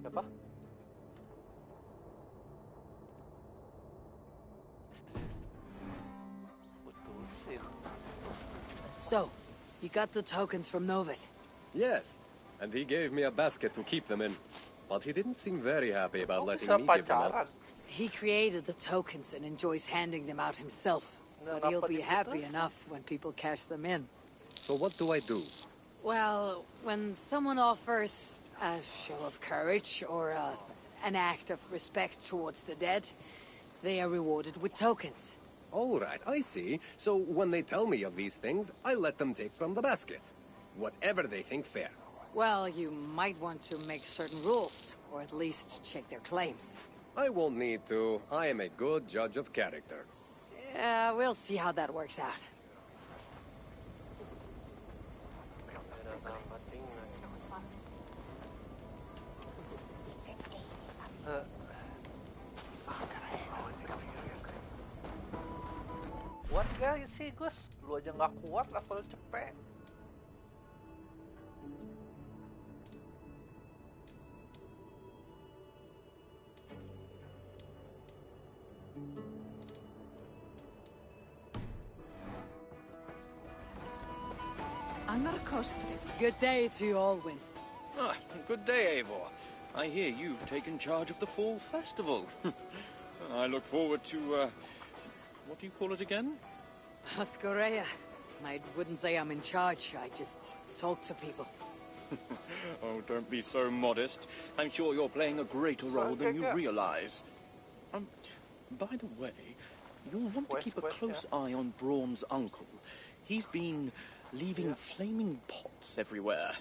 Apa? So, you got the tokens from Novid? Yes, and he gave me a basket to keep them in. But he didn't seem very happy about letting me give them out. He created the tokens and enjoys handing them out himself. But he'll be happy enough when people cash them in. So what do I do? Well, when someone offers a show of courage or an act of respect towards the dead, they are rewarded with tokens. All right, I see. So when they tell me of these things, I let them take from the basket. Whatever they think fair. Well, you might want to make certain rules, or at least check their claims. I won't need to. I am a good judge of character. We'll see how that works out. Kuat gak sih Gus? Lu aja nggak kuat, level cepet. Good day to you all, Win. Ah, good day, Eivor. I hear you've taken charge of the Fall Festival. I look forward to, what do you call it again? Oskoreia. I wouldn't say I'm in charge, I just talk to people. Oh, don't be so modest. I'm sure you're playing a greater role than you realize. By the way, you'll want to keep a close eye on Braun's uncle. He's been leaving flaming pots everywhere.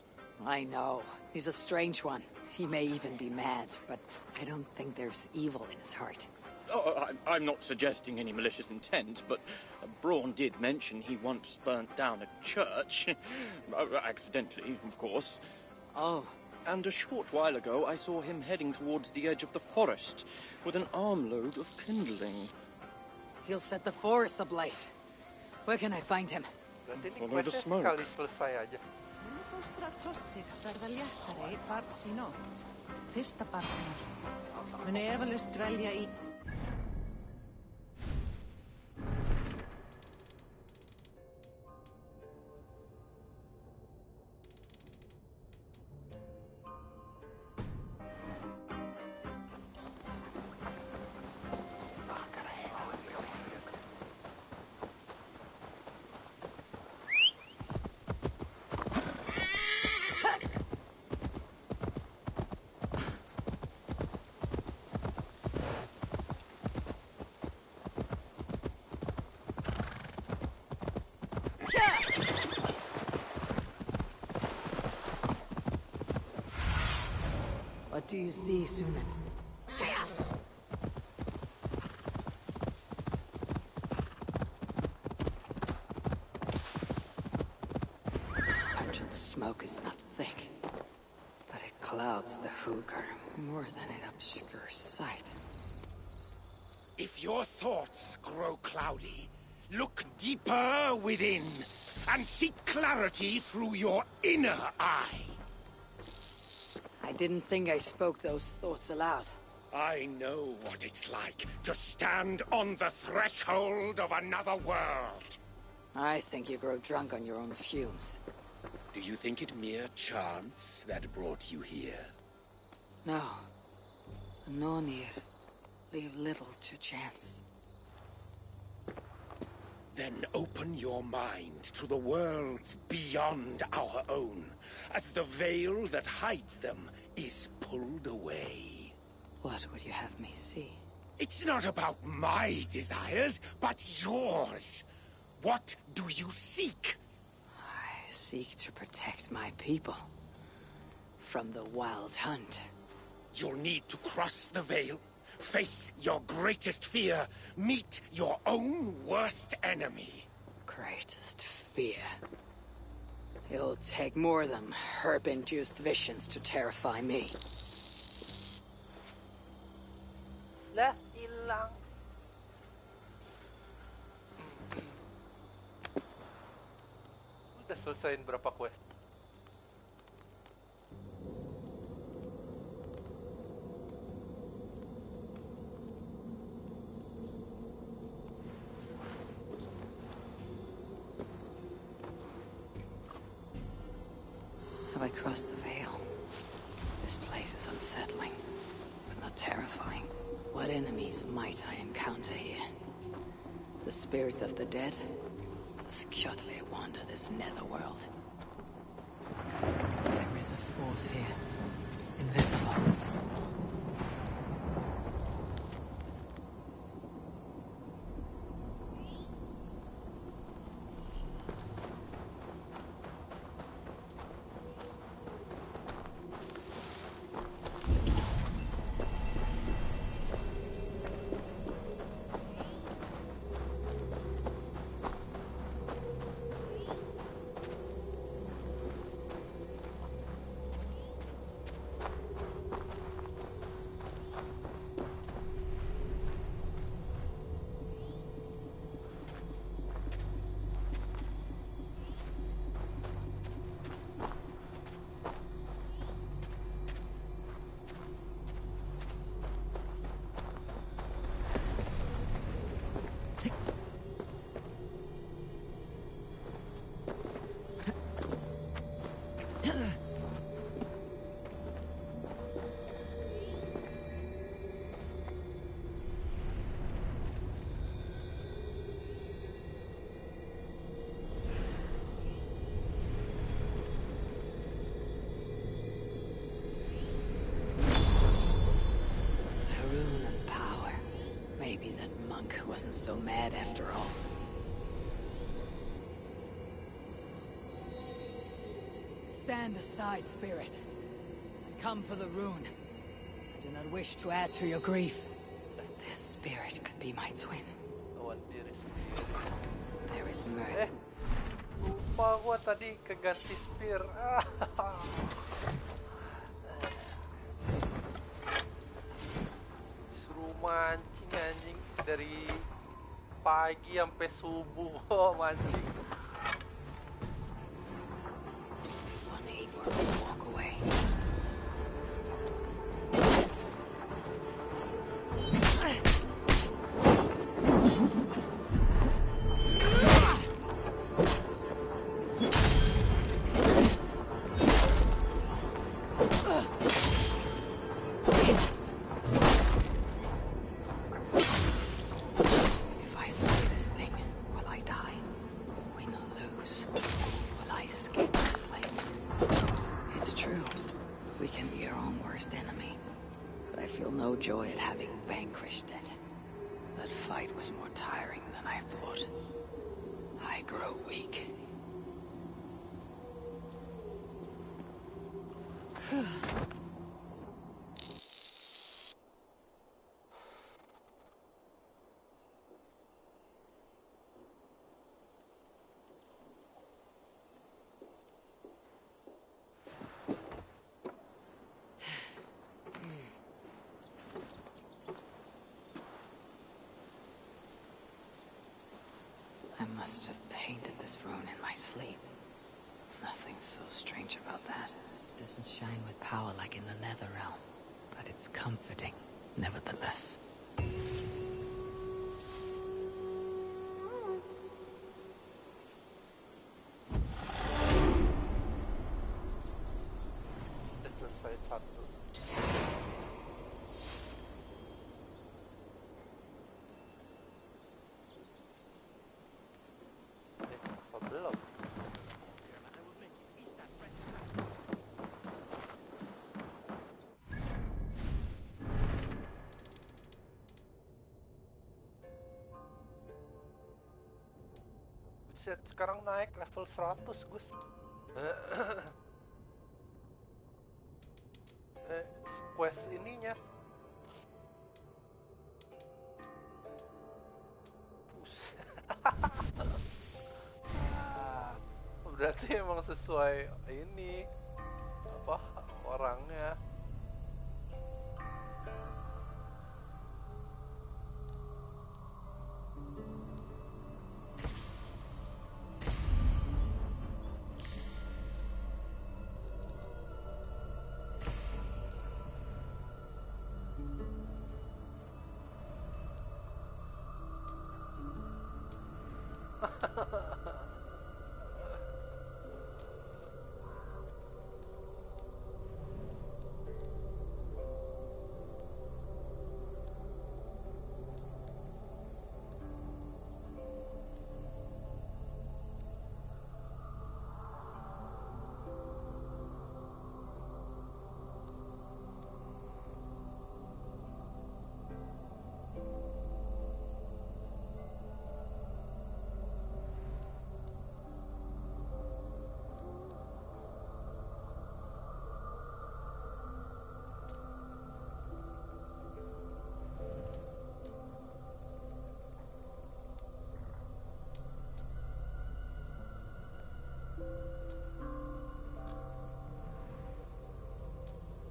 I know. He's a strange one. He may even be mad, but I don't think there's evil in his heart. Oh, I'm not suggesting any malicious intent, but Braun did mention he once burnt down a church. Accidentally, of course. Oh. And a short while ago, I saw him heading towards the edge of the forest with an armload of kindling. He'll set the forest ablaze. Where can I find him? Follow the smoke. What do you see, Sunan? This pungent smoke is not thick, but it clouds the hookah more than it obscures sight. If your thoughts grow cloudy, look deeper within and seek clarity through your inner eye. I didn't think I spoke those thoughts aloud. I know what it's like to stand on the threshold of another world. I think you grow drunk on your own fumes. Do you think it mere chance that brought you here? No. The Nornir leave little to chance. Then open your mind to the worlds beyond our own, as the veil that hides them is pulled away. What would you have me see? It's not about my desires, but yours. What do you seek? I seek to protect my people from the wild hunt. You'll need to cross the veil, face your greatest fear, meet your own worst enemy. Greatest fear. It'll take more than herb-induced visions to terrify me. Lah, hilang. Udah selesaiin berapa quest? Have I crossed the veil? This place is unsettling, but not terrifying. What enemies might I encounter here? The spirits of the dead? Does Kjotve wander this netherworld? There is a force here. Invisible. Wasn't so mad after all. Stand aside, spirit. I come for the rune. I do not wish to add to your grief. This spirit could be my twin. There is murder. Lupa gua tadi keganti spear. Suruh mancing anjing dari pagi sampai subuh mancing. Walk away. Joy at having vanquished it. That fight was more tiring than I thought. I grow weak. I must have painted this rune in my sleep. Nothing so strange about that. It doesn't shine with power like in the Nether Realm, but it's comforting, nevertheless. Sekarang naik level 100, Gus. Quest ininya. Berarti emang sesuai ini apa orangnya.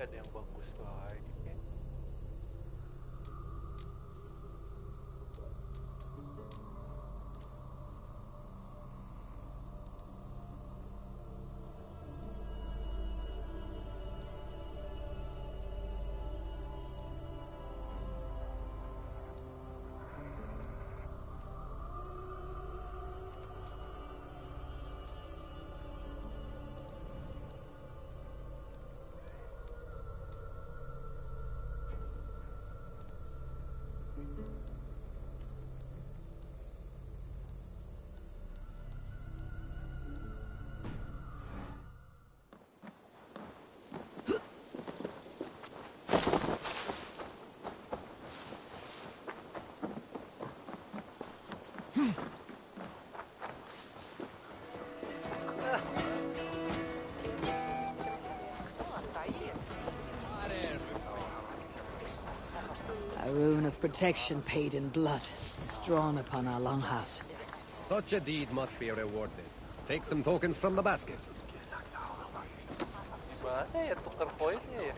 ada yang bagus lagi kan. A rune of protection paid in blood is drawn upon our longhouse. Such a deed must be rewarded. Take some tokens from the basket. Gimana ya tuker koinnya ya?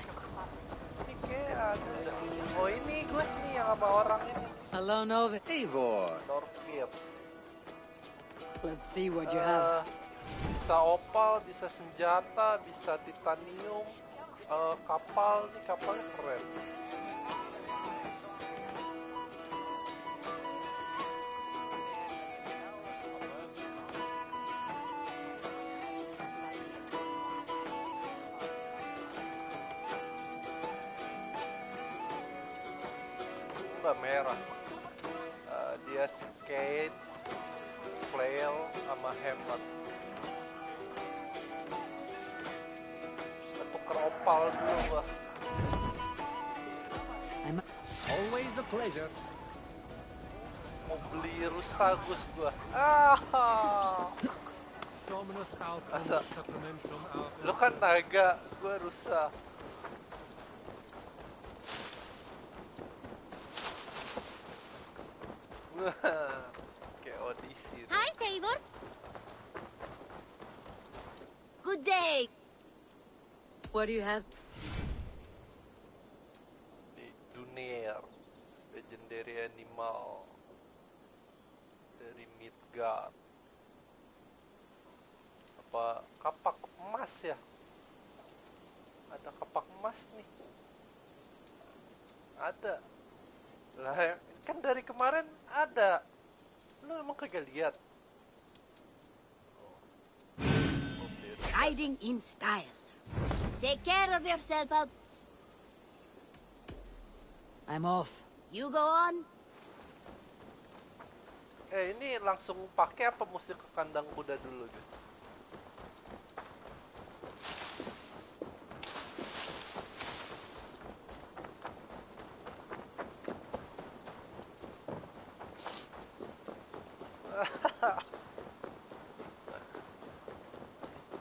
Ini kayak ada. Oh ini gue nih yang sama orang ini. Hello, Nova. Eivor! Norkir. Let's see what you have. Bisa opal, bisa senjata, bisa titanium, kapal. Ini kapalnya keren. Mbak merah. Dia skate, flail, sama hammer. Tuker opal dulu gua. Always a pleasure. Mau beli rusagus gua. Ah. Lu kan naga, gua rusa. Kayak audisi. Hi, Tabor. Good day. What do you have? Di dunia legendary animal dari Midgard. Apa kapak emas ya? Ada kapak emas nih. Ada. Lah kan dari kemarin ada. Lu emang kagak lihat? Riding in style. Take care of yourself out. I'm off. You go on. Ini langsung pakai apa mesti ke kandang kuda dulu gitu?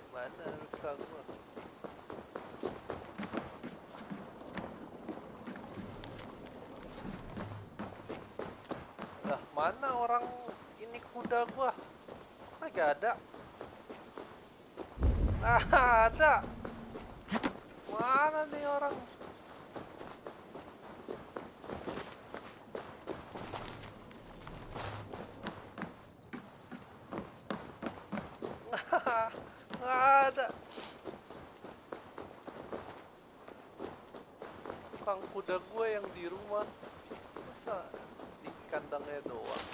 Mana rusa gua? Lah mana orang ini kuda gua? Kagak ada. Ada. Mana nih orang? Nggak ada. Tukang kuda gue yang di rumah. Masa di kandangnya doang?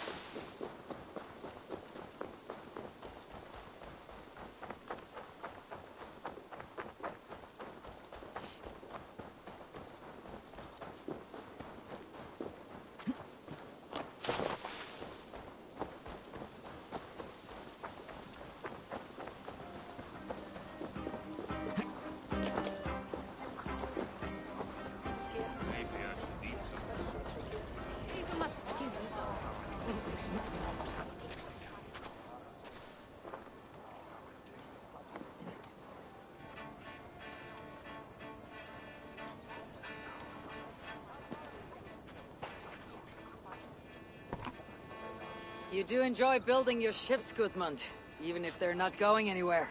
You do enjoy building your ships, Gudmund, even if they're not going anywhere.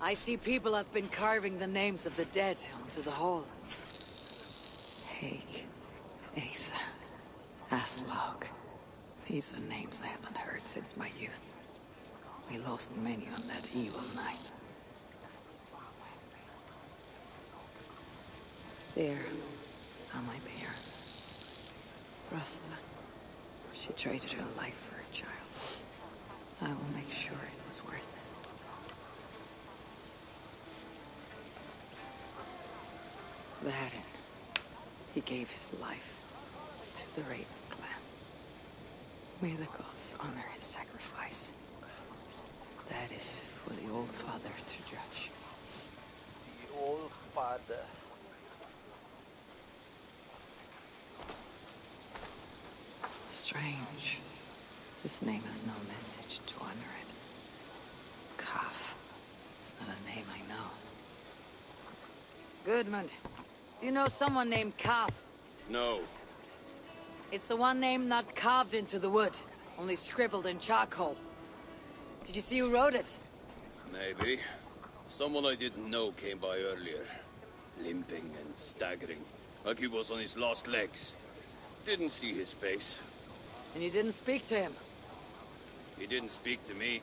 I see people have been carving the names of the dead onto the hall. Haig, Asa, Aslaug. These are names I haven't heard since my youth. We lost many on that evil night. There are my parents. Rasta. She traded her life for a child. I will make sure it was worth it. Varin. He gave his life to the Raven clan. May the gods honor his sacrifice. That is for the Old Father to judge. The Old Father. Strange. This name has no message to honor it. Kaf. It's not a name I know. Goodmund. Do you know someone named Kaf? No. It's the one name not carved into the wood, only scribbled in charcoal. Did you see who wrote it? Maybe. Someone I didn't know came by earlier. Limping and staggering, like he was on his last legs. Didn't see his face. And you didn't speak to him? He didn't speak to me.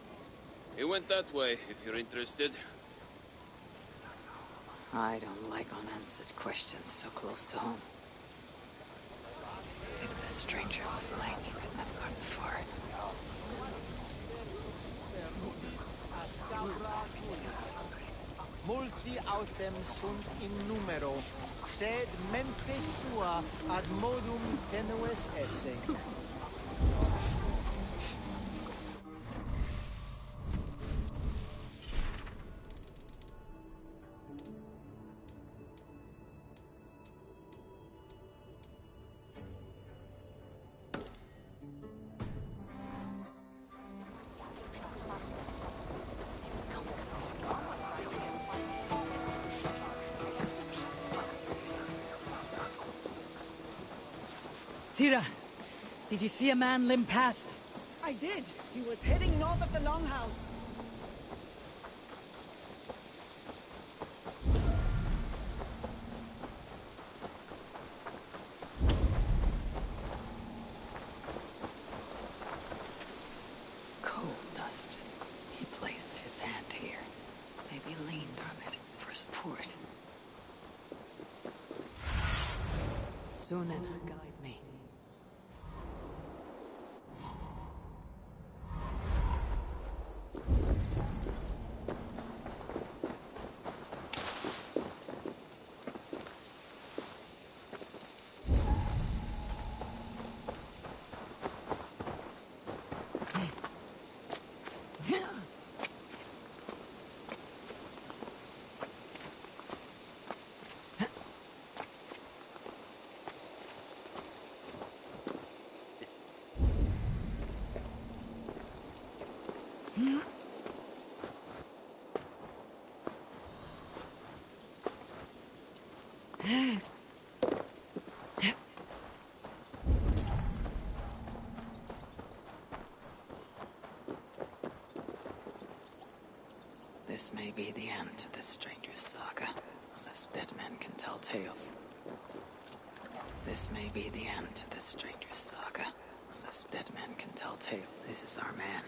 He went that way, if you're interested. I don't like unanswered questions so close to home. If the stranger was lying, he couldn't have gotten far. Multi autem sunt in numero, sed mente sua ad modum tenues esse. Tira, did you see a man limp past? I did. He was heading north of the Longhouse. Coal dust. He placed his hand here. Maybe leaned on it for support. Sunan, guide me. This may be the end to this stranger's saga, unless dead men can tell tales. This may be the end to this stranger's saga, unless dead men can tell tales. This is our man.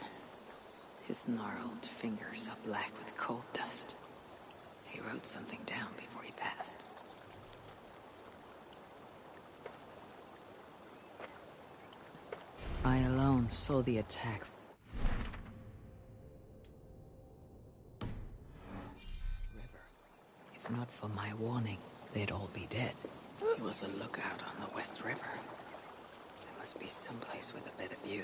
His gnarled fingers are black with coal dust. He wrote something down before he passed. I alone saw the attack. If not for my warning, they'd all be dead. He was a lookout on the West River. There must be someplace with a better view.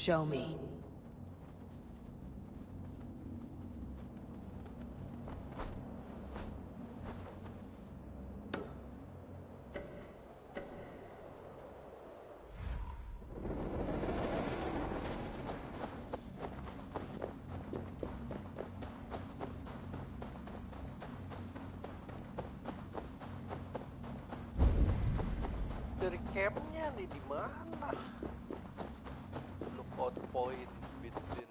Show me. Dari campnya nih di mana? Lookout point between.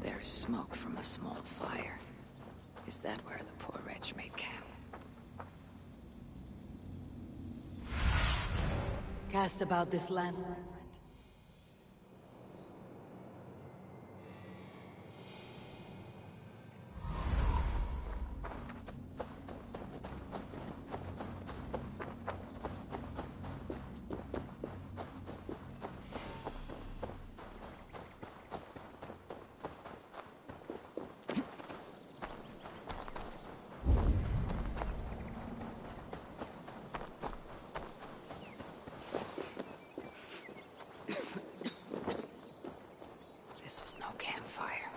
There's smoke from a small fire. Is that where the poor wretch made camp? Cast about this land. This was no campfire.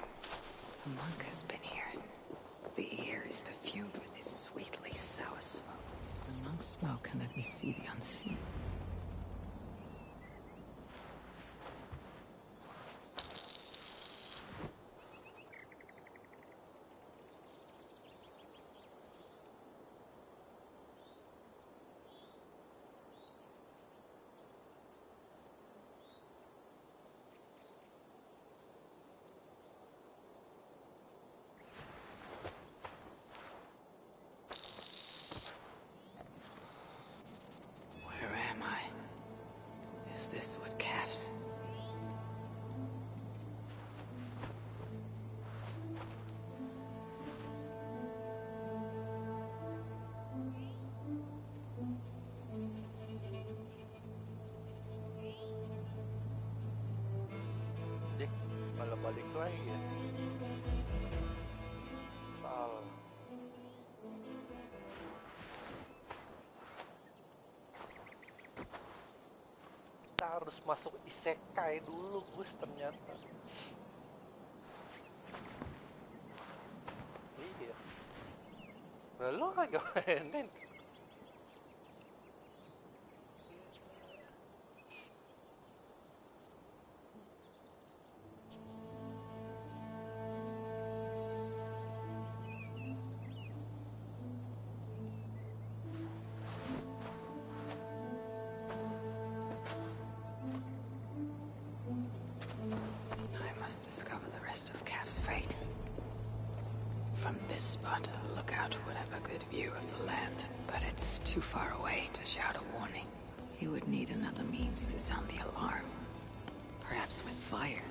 A monk has been here. The air is perfumed with this sweetly sour smoke. If the monk's smoke can let me see the unseen. Is this what calves? Dik, malah balik lagi ya. Salah. Kita harus masuk isekai dulu, Gus, ternyata. Iya. Nah, lo kagak mainin. Discover the rest of Cap's fate. From this spot, a lookout would have a good view of the land, but it's too far away to shout a warning. He would need another means to sound the alarm. Perhaps with fire.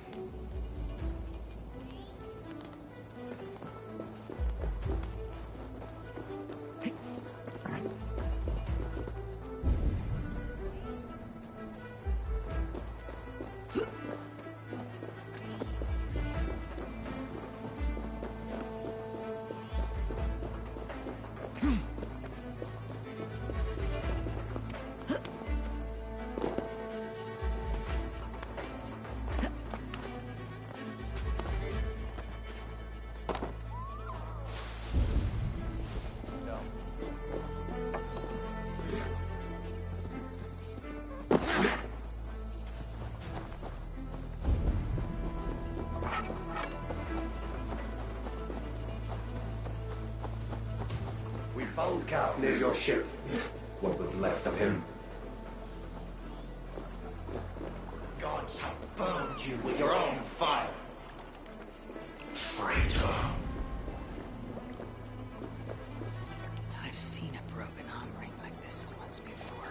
Found Cap near your ship. What was left of him? Gods have burned you with your own fire. Traitor. I've seen a broken arm ring like this once before.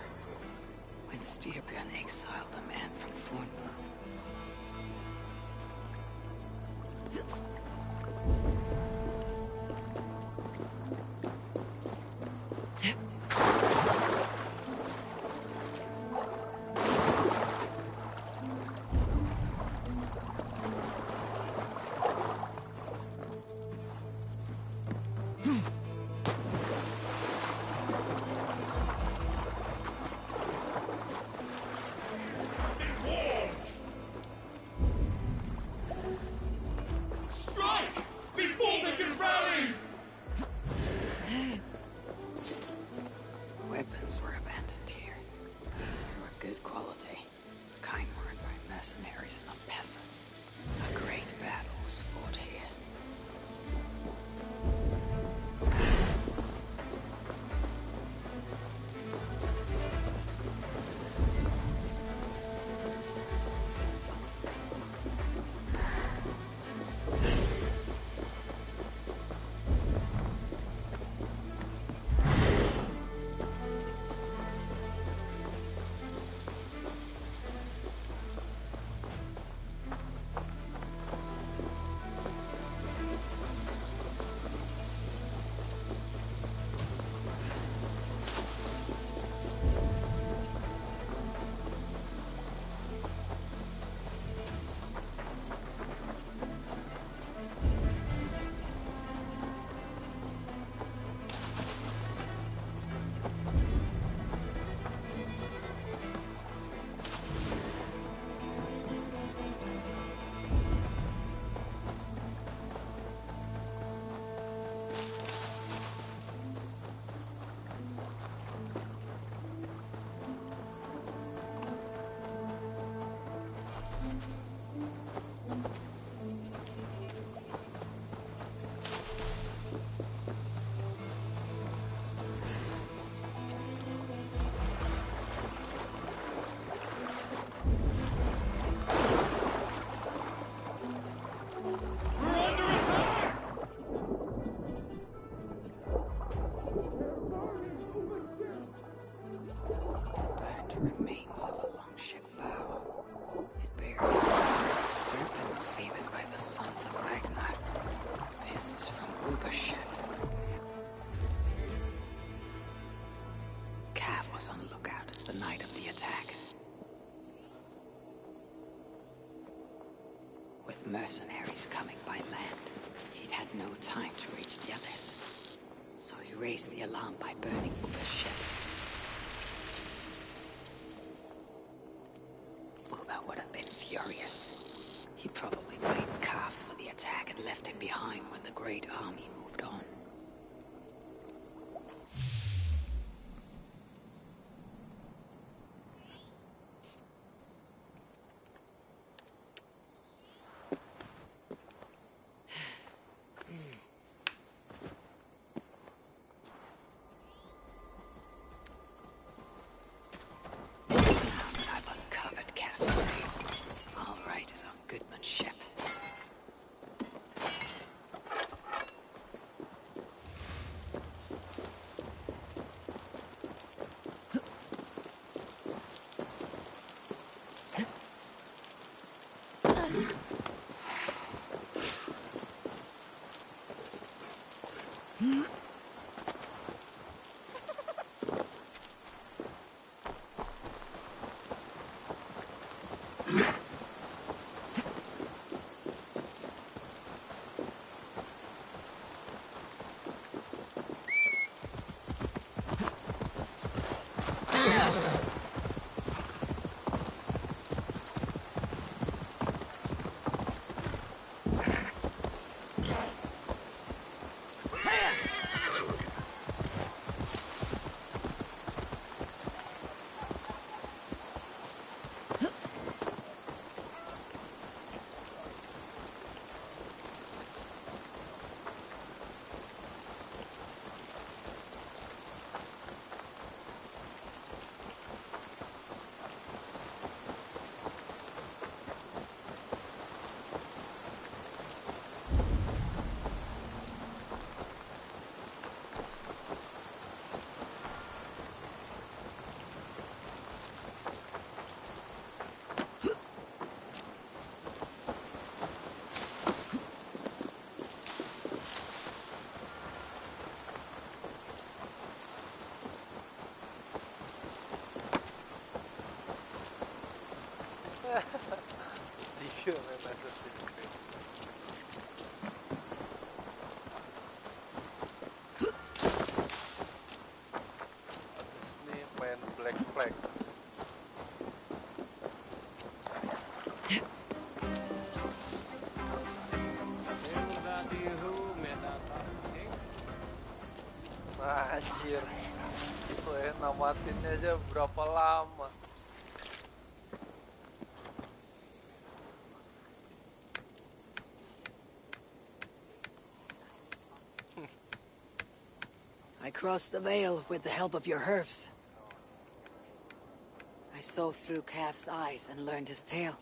Uber ship. Cav was on lookout the night of the attack. With mercenaries coming by land, he'd had no time to reach the others. So he raised the alarm by burning Uber's ship. Uber would have been furious. He probably blamed Cav for the attack and left him behind when the Great Army moved on. Tiga main Assassin's Creed. Habis nih main Black Flag. Nah, anjir. Itu namatinnya aja berapa lama. I crossed the veil with the help of your herbs. I saw through Cav's eyes and learned his tale.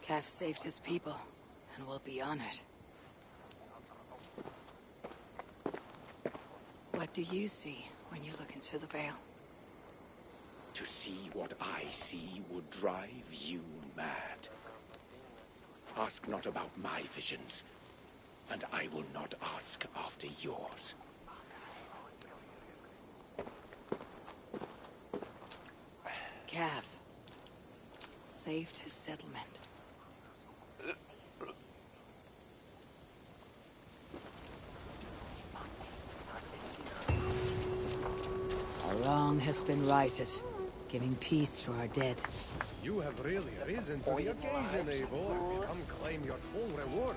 Cav saved his people and will be honored. What do you see when you look into the veil? To see what I see would drive you mad. Ask not about my visions, and I will not ask after yours. Cav saved his settlement. Our wrong has been righted, giving peace to our dead. You have really risen to the occasion, Eivor. Come claim your full reward.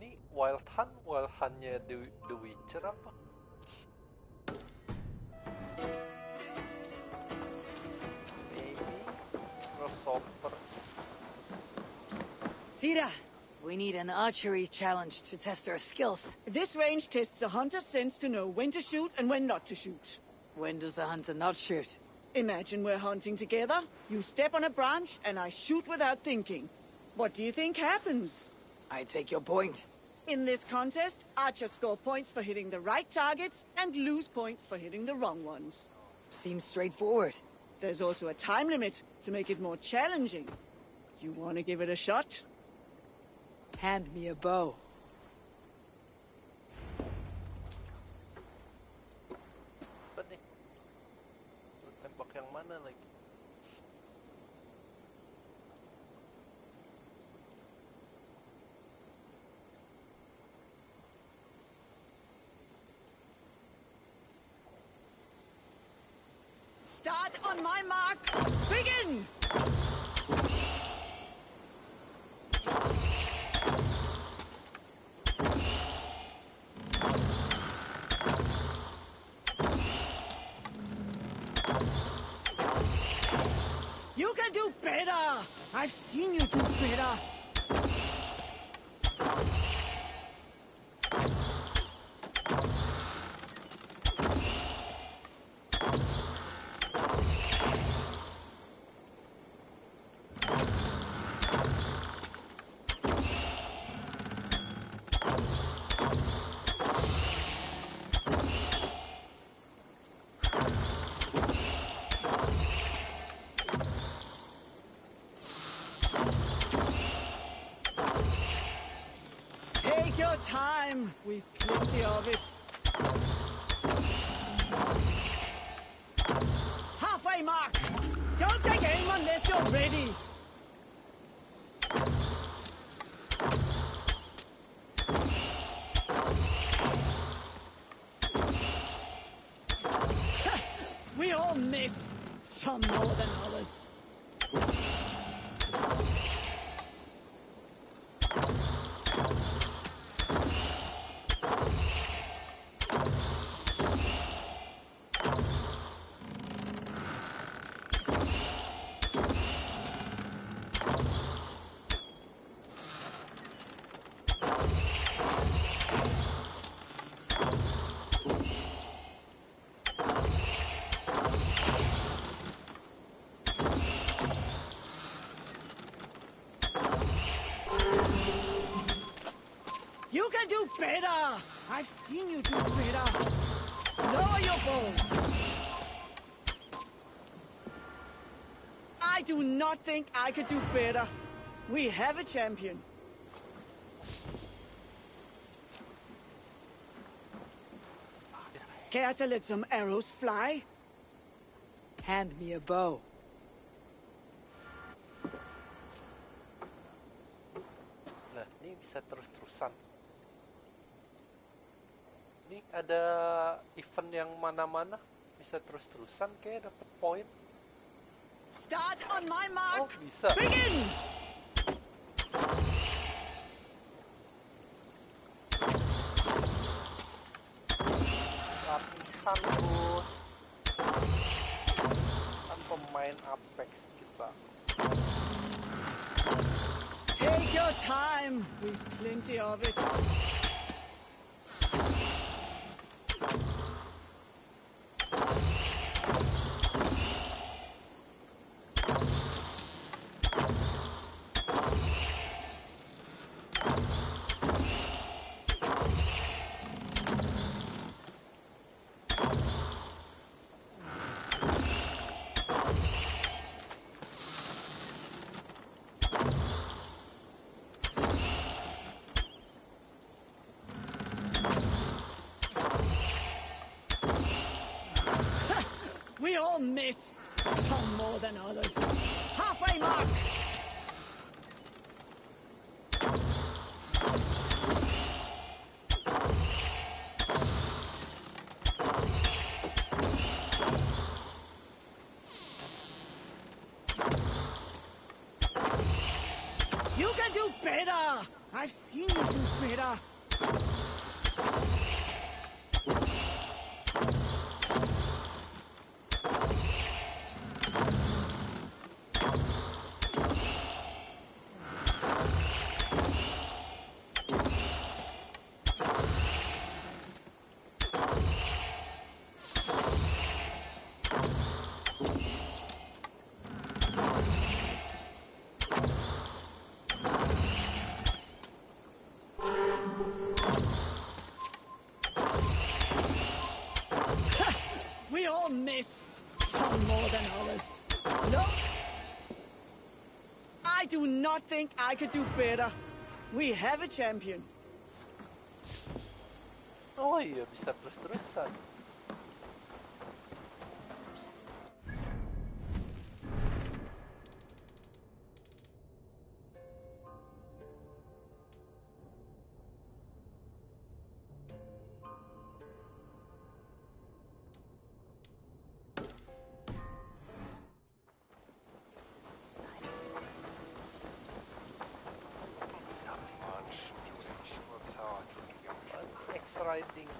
Ini Wild Hunt-nya The Witcher apa? Crossover. Tira, we need an archery challenge to test our skills. This range tests a hunter's sense to know when to shoot and when not to shoot. When does the hunter not shoot? Imagine we're hunting together. You step on a branch and I shoot without thinking. What do you think happens? I take your point. In this contest, archers score points for hitting the right targets and lose points for hitting the wrong ones. Seems straightforward. There's also a time limit to make it more challenging. You want to give it a shot? Hand me a bow. Apa nih? Lu tembak yang mana lagi? Start on my mark. Begin! You can do better! I've seen you do better! Take your time. We've plenty of it. Halfway mark. Don't take aim unless you're ready. We all miss. Some more than others. You can do better! I've seen you do better! Lower your bow! I do not think I could do better. We have a champion. Care to let some arrows fly? Hand me a bow. Nah, ini bisa terus-terusan. Ini ada event yang mana-mana bisa terus-terusan kayak dapat poin. Start on my mark. Oh, bisa. Begin. Latihan bos. Kan pemain Apex kita. Take your time. We've plenty of it. We all miss. Some more than others. Halfway mark. You can do better. I've seen you do better. We all miss. Some more than others. No. I do not think I could do better. We have a champion. Oh iya, bisa terus-terusan. Riding.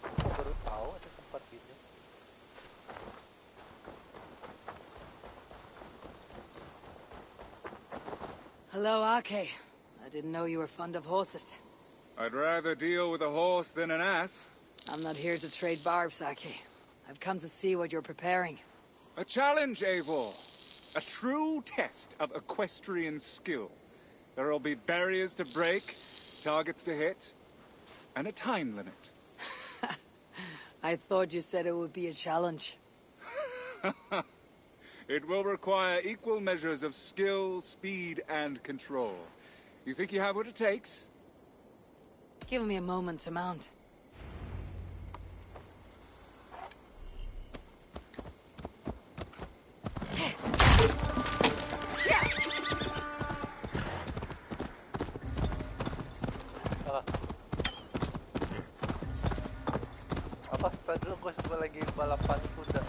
Aku baru tahu ada tempat gini. Hello, Ake. I didn't know you were fond of horses. I'd rather deal with a horse than an ass. I'm not here to trade barbs, Ake. I've come to see what you're preparing. A challenge, Eivor. A true test of equestrian skill. There'll be barriers to break, targets to hit, and a time limit. I thought you said it would be a challenge. It will require equal measures of skill, speed, and control. You think you have what it takes? Give me a moment to mount. Apa? Tadi dulu gue lagi balapan kuda.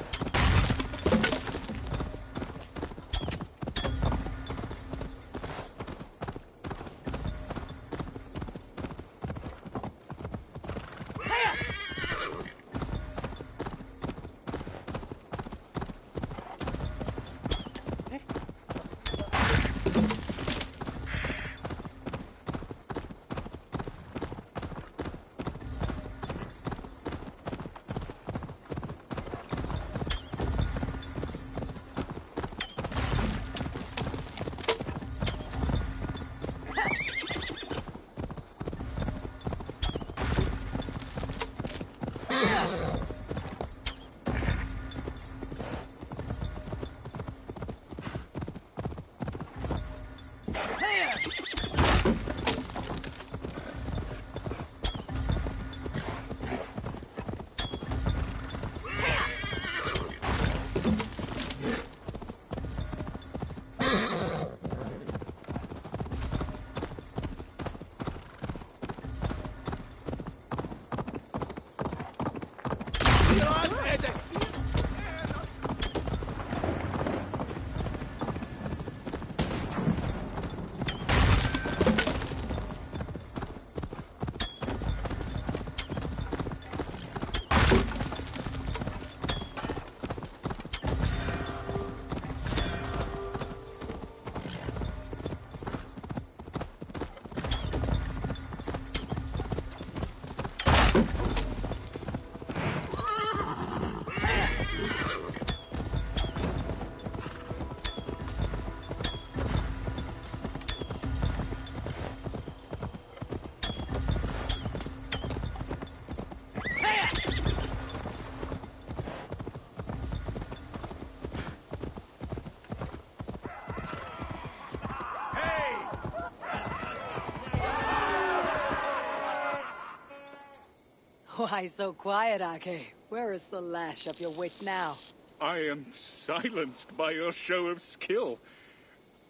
Why so quiet, Ake? Where is the lash of your wit now? I am silenced by your show of skill.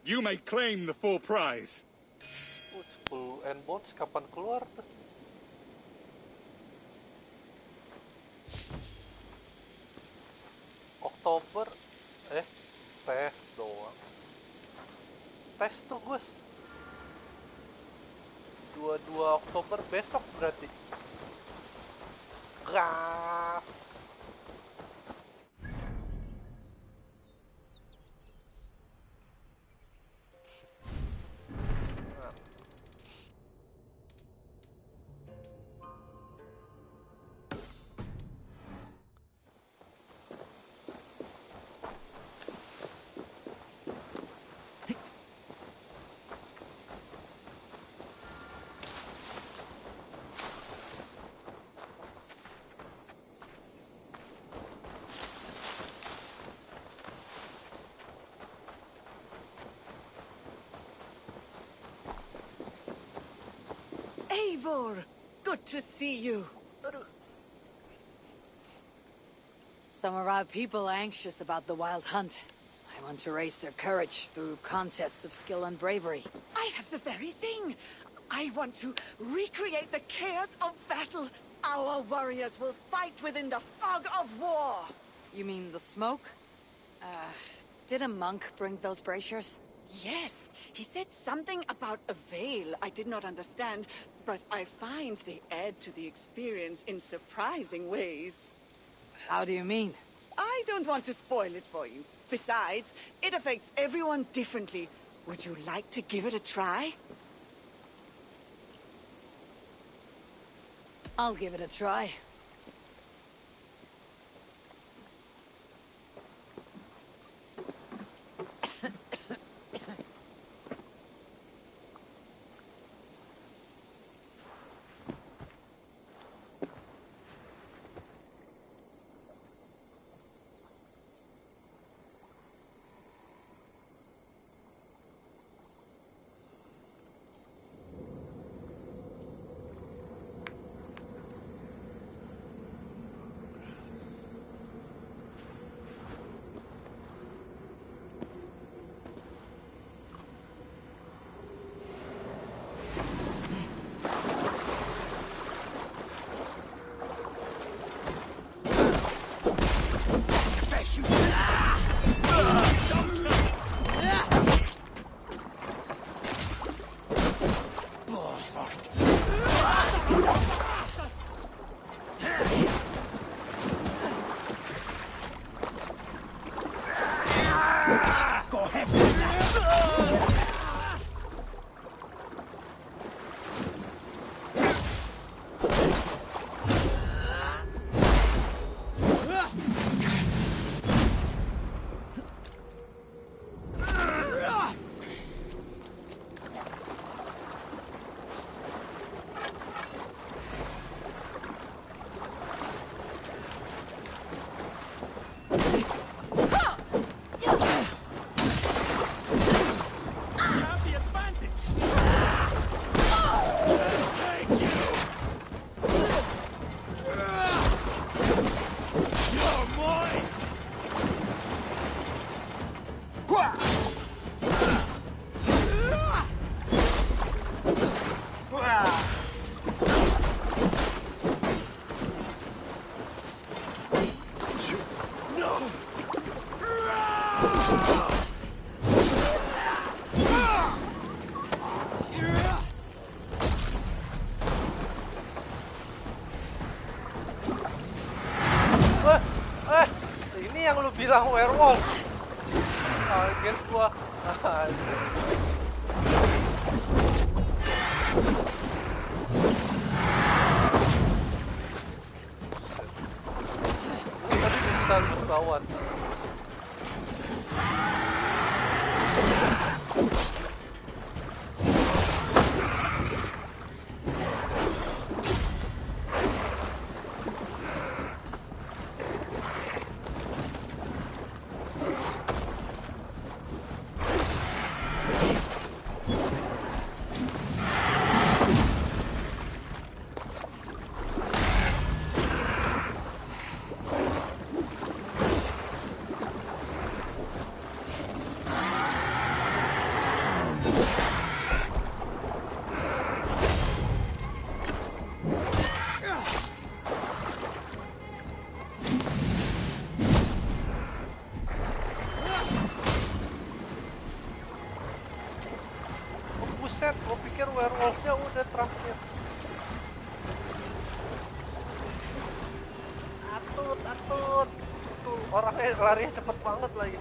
You may claim the full prize. 10 N-Bots kapan keluar tuh? Oktober? Tes doang. Tes tuh Gus. 22 Oktober besok berarti. Gas. Eivor! Good to see you. Some of our people are anxious about the Wild Hunt. I want to raise their courage through contests of skill and bravery. I have the very thing. I want to recreate the chaos of battle. Our warriors will fight within the fog of war. You mean the smoke? Did a monk bring those braziers? Yes, he said something about a veil I did not understand, but I find they add to the experience in surprising ways. How do you mean? I don't want to spoil it for you. Besides, it affects everyone differently. Would you like to give it a try? I'll give it a try. Yang lu bilang werewolf. Kaget gua. Tadi bisa ketahuan. Gue pikir werewolfnya udah terakhir. Atut. Tuh orangnya larinya cepet banget lagi.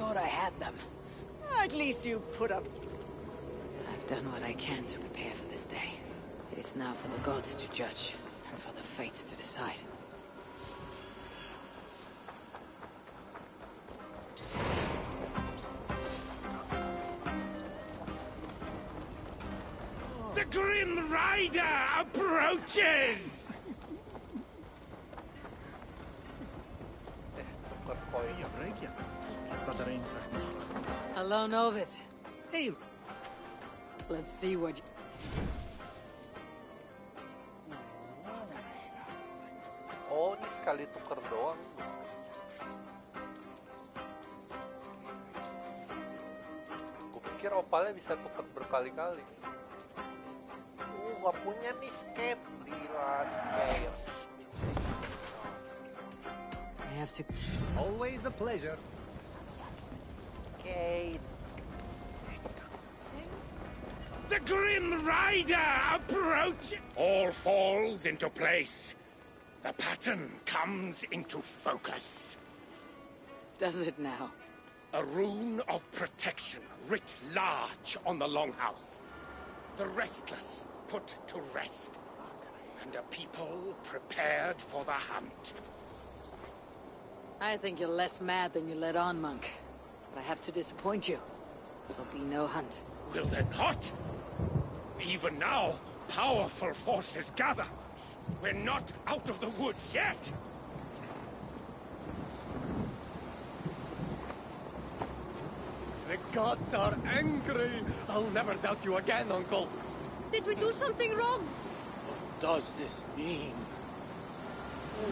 thought I had them. At least you put up... I've done what I can to prepare for this day. It is now for the gods to judge, and for the fates to decide. The Grim Rider approaches! Alone of it. Hey. Let's see what... Oh, ini sekali tuker doang. Gue pikir opalnya bisa tuker berkali-kali. Gak punya nih skate. Belilah skate. I have to... Always a pleasure. Skate. The Grim Rider approaches! All falls into place. The pattern comes into focus. Does it now? A rune of protection writ large on the Longhouse. The restless put to rest, and a people prepared for the hunt. I think you're less mad than you let on, Monk. But I have to disappoint you. There'll be no hunt. Will there not? Even now, powerful forces gather. We're not out of the woods yet. The gods are angry. I'll never doubt you again, Uncle. Did we do something wrong? What does this mean?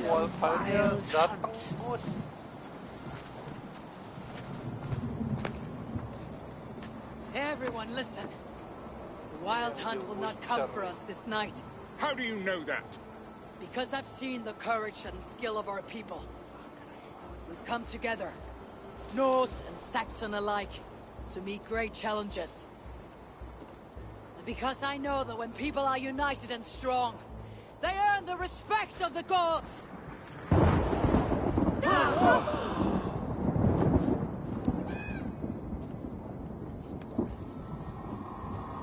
Wildfire datang, bos. Everyone listen. The wild hunt will not come for us this night. How do you know that? Because I've seen the courage and skill of our people. We've come together, Norse and Saxon alike, to meet great challenges. And because I know that when people are united and strong, they earn the respect of the gods!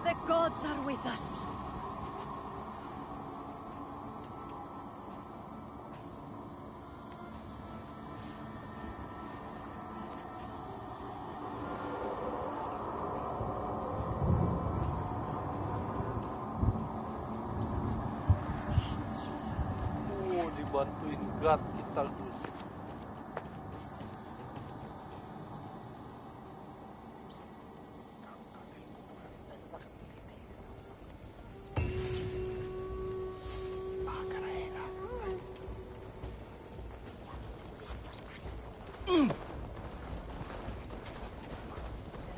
The gods are with us. Dibantuin God kita dulu.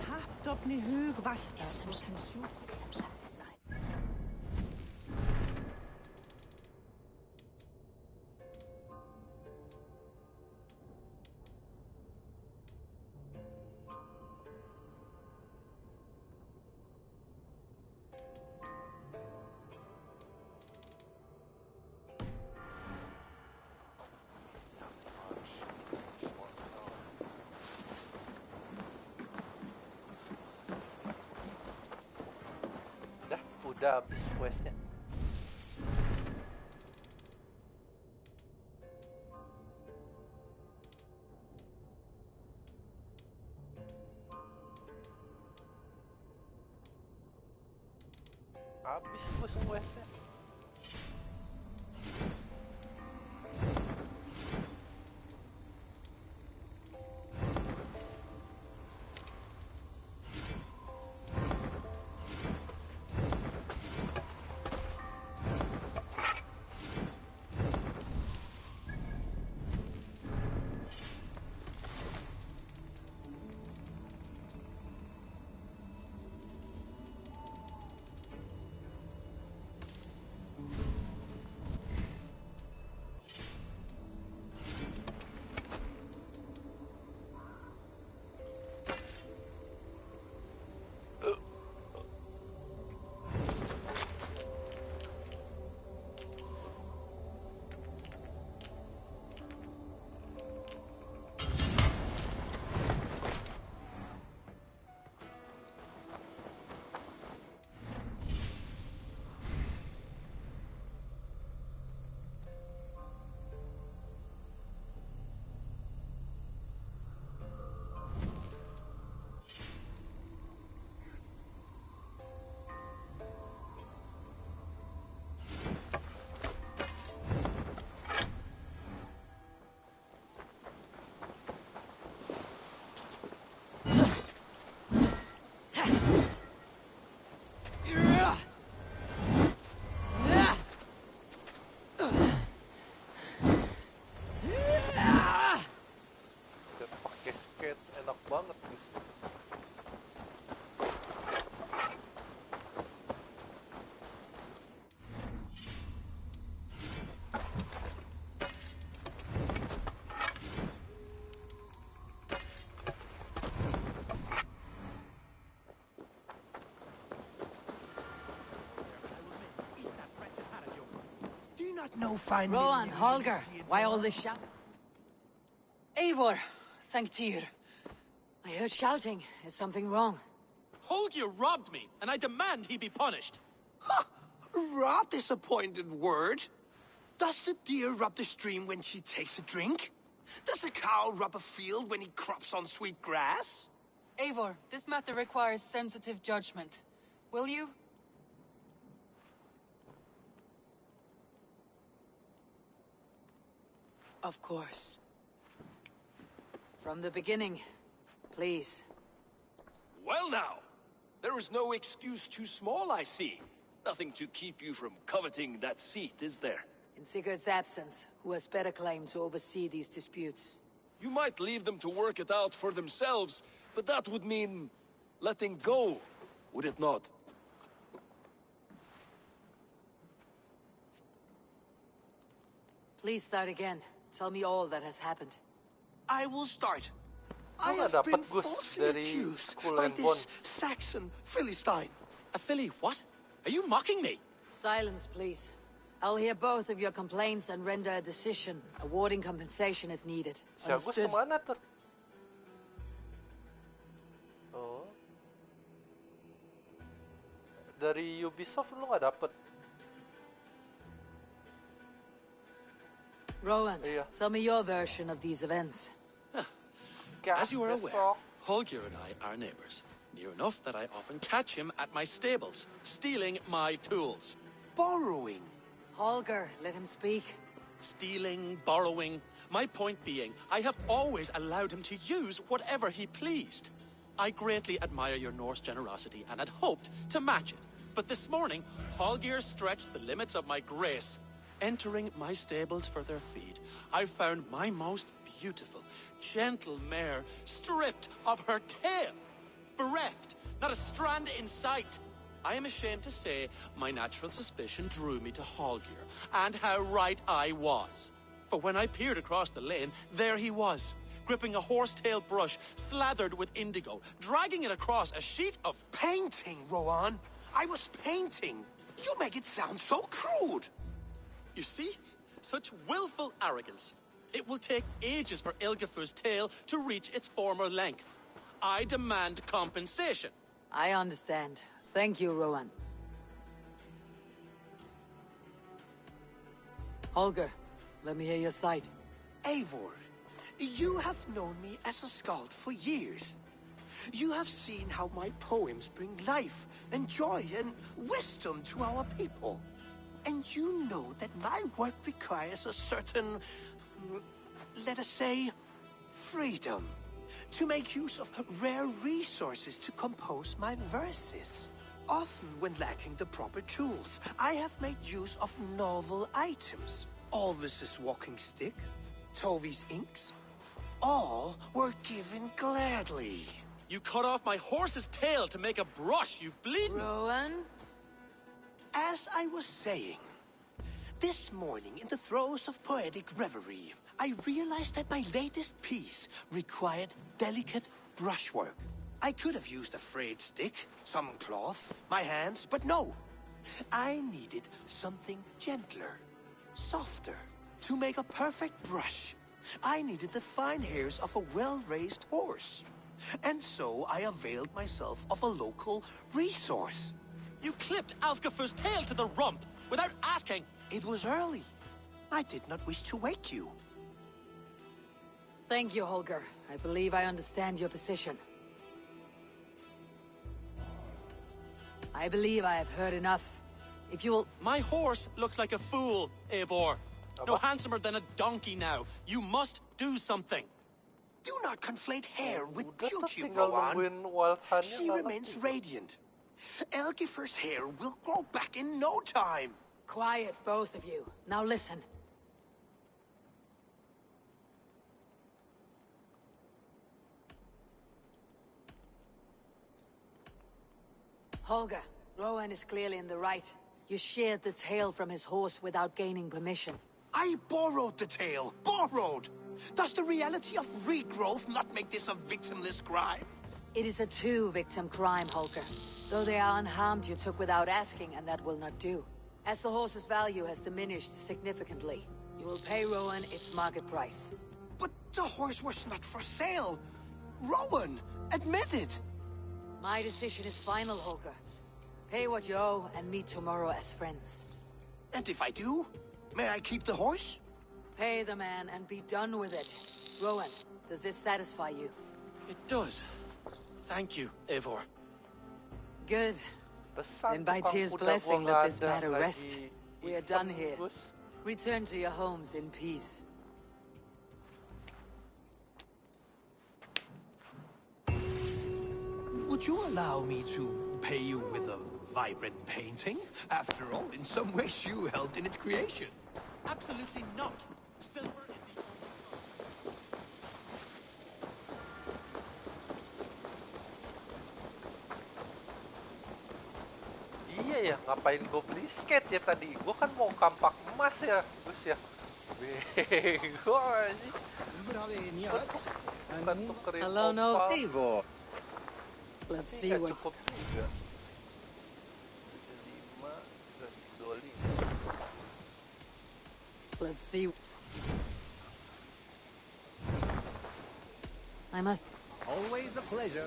Haft upp ni hugvaktar och en sol. Udah habis questnya. Habis questnya. No fine. Rowan, Holger, why all this shout? Eivor, thank Tyr. I heard shouting. Is something wrong? Holger robbed me, and I demand he be punished. Ha! Rot disappointed word. Does the deer rub the stream when she takes a drink? Does a cow rub a field when he crops on sweet grass? Eivor, this matter requires sensitive judgment. Will you? Of course. From the beginning, please. Well now, there is no excuse too small, I see. Nothing to keep you from coveting that seat, is there? In Sigurd's absence, who has better claim to oversee these disputes? You might leave them to work it out for themselves, but that would mean letting go, would it not? Please start again. Tell me all that has happened. I will start. I Kau have nggak been dapat Gus falsely dari accused Skull by and Bone. this Saxon Philistine. A Philly what? Are you mocking me? Silence, please. I'll hear both of your complaints and render a decision, awarding compensation if needed. Si Agus Understood? kemana tuh? Oh. Dari Ubisoft lu nggak dapet. Rowan, tell me your version of these events. As you are aware, Holger and I are neighbors. Near enough that I often catch him at my stables, stealing my tools. Borrowing. Holger, let him speak. Stealing, borrowing. My point being, I have always allowed him to use whatever he pleased. I greatly admire your Norse generosity and had hoped to match it. But this morning, Holger stretched the limits of my grace. Entering my stables for their feed, I found my most beautiful, gentle mare stripped of her tail. Bereft, not a strand in sight. I am ashamed to say my natural suspicion drew me to Holger, and how right I was. For when I peered across the lane, there he was, gripping a horsetail brush slathered with indigo, dragging it across a sheet of painting, Rowan. I was painting. You make it sound so crude. You see? Such willful arrogance. It will take ages for Ilgafur's tail to reach its former length. I demand compensation. I understand. Thank you, Rowan. Holger, let me hear your side. Eivor, you have known me as a skald for years. You have seen how my poems bring life and joy and wisdom to our people. And you know that my work requires a certain, let us say, freedom. To make use of rare resources to compose my verses. Often when lacking the proper tools, I have made use of novel items. Alvis's walking stick, Tovi's inks, all were given gladly. You cut off my horse's tail to make a brush, you bleeding... Rowan? As I was saying, this morning in the throes of poetic reverie, I realized that my latest piece required delicate brushwork. I could have used a frayed stick, some cloth, my hands, but no. I needed something gentler, softer. To make a perfect brush, I needed the fine hairs of a well-raised horse. And so I availed myself of a local resource. You clipped Alfgafur's tail to the rump without asking. It was early. I did not wish to wake you. Thank you, Holger. I believe I understand your position. I believe I have heard enough. If you will... My horse looks like a fool, Eivor. No handsomer than a donkey now. You must do something. Do not conflate hair with beauty, Rowan. She remains radiant. Elgifer's hair will grow back in no time. Quiet, both of you. Now listen. Holger, Rowan is clearly in the right. You sheared the tail from his horse without gaining permission. I borrowed the tail. Borrowed! Does the reality of regrowth not make this a victimless crime? It is a two-victim crime, Holger. Though they are unharmed, you took without asking, and that will not do. As the horse's value has diminished significantly, you will pay Rowan its market price. But the horse was not for sale. Rowan, admit it. My decision is final, Holger. Pay what you owe and meet tomorrow as friends. And if I do, may I keep the horse? Pay the man and be done with it. Rowan, does this satisfy you? It does. Thank you, Eivor. Good. Pesan And by tukang Tyr's kuda blessing, gua let nggak this ada matter lagi rest. We are done here. Gus. Return to your homes in peace. Would you allow me to pay you with a vibrant painting? After all, in some ways you helped in its creation. Absolutely not. Silver in the... Iya ya, ngapain gue beli skate ya tadi? Gue kan mau kampak emas ya, Gus ya. Bego aja. Hello, no. Eivor. Let's see what... Cukup juga. 75, 225. Let's see. I must... Always a pleasure.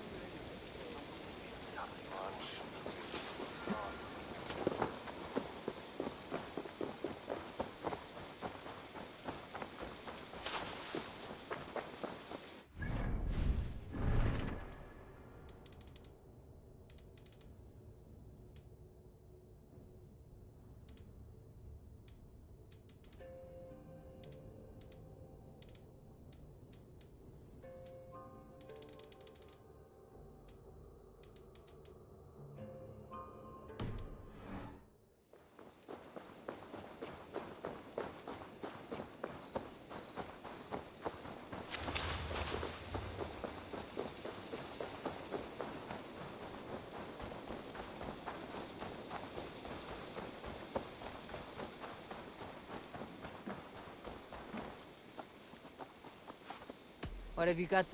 What have you got?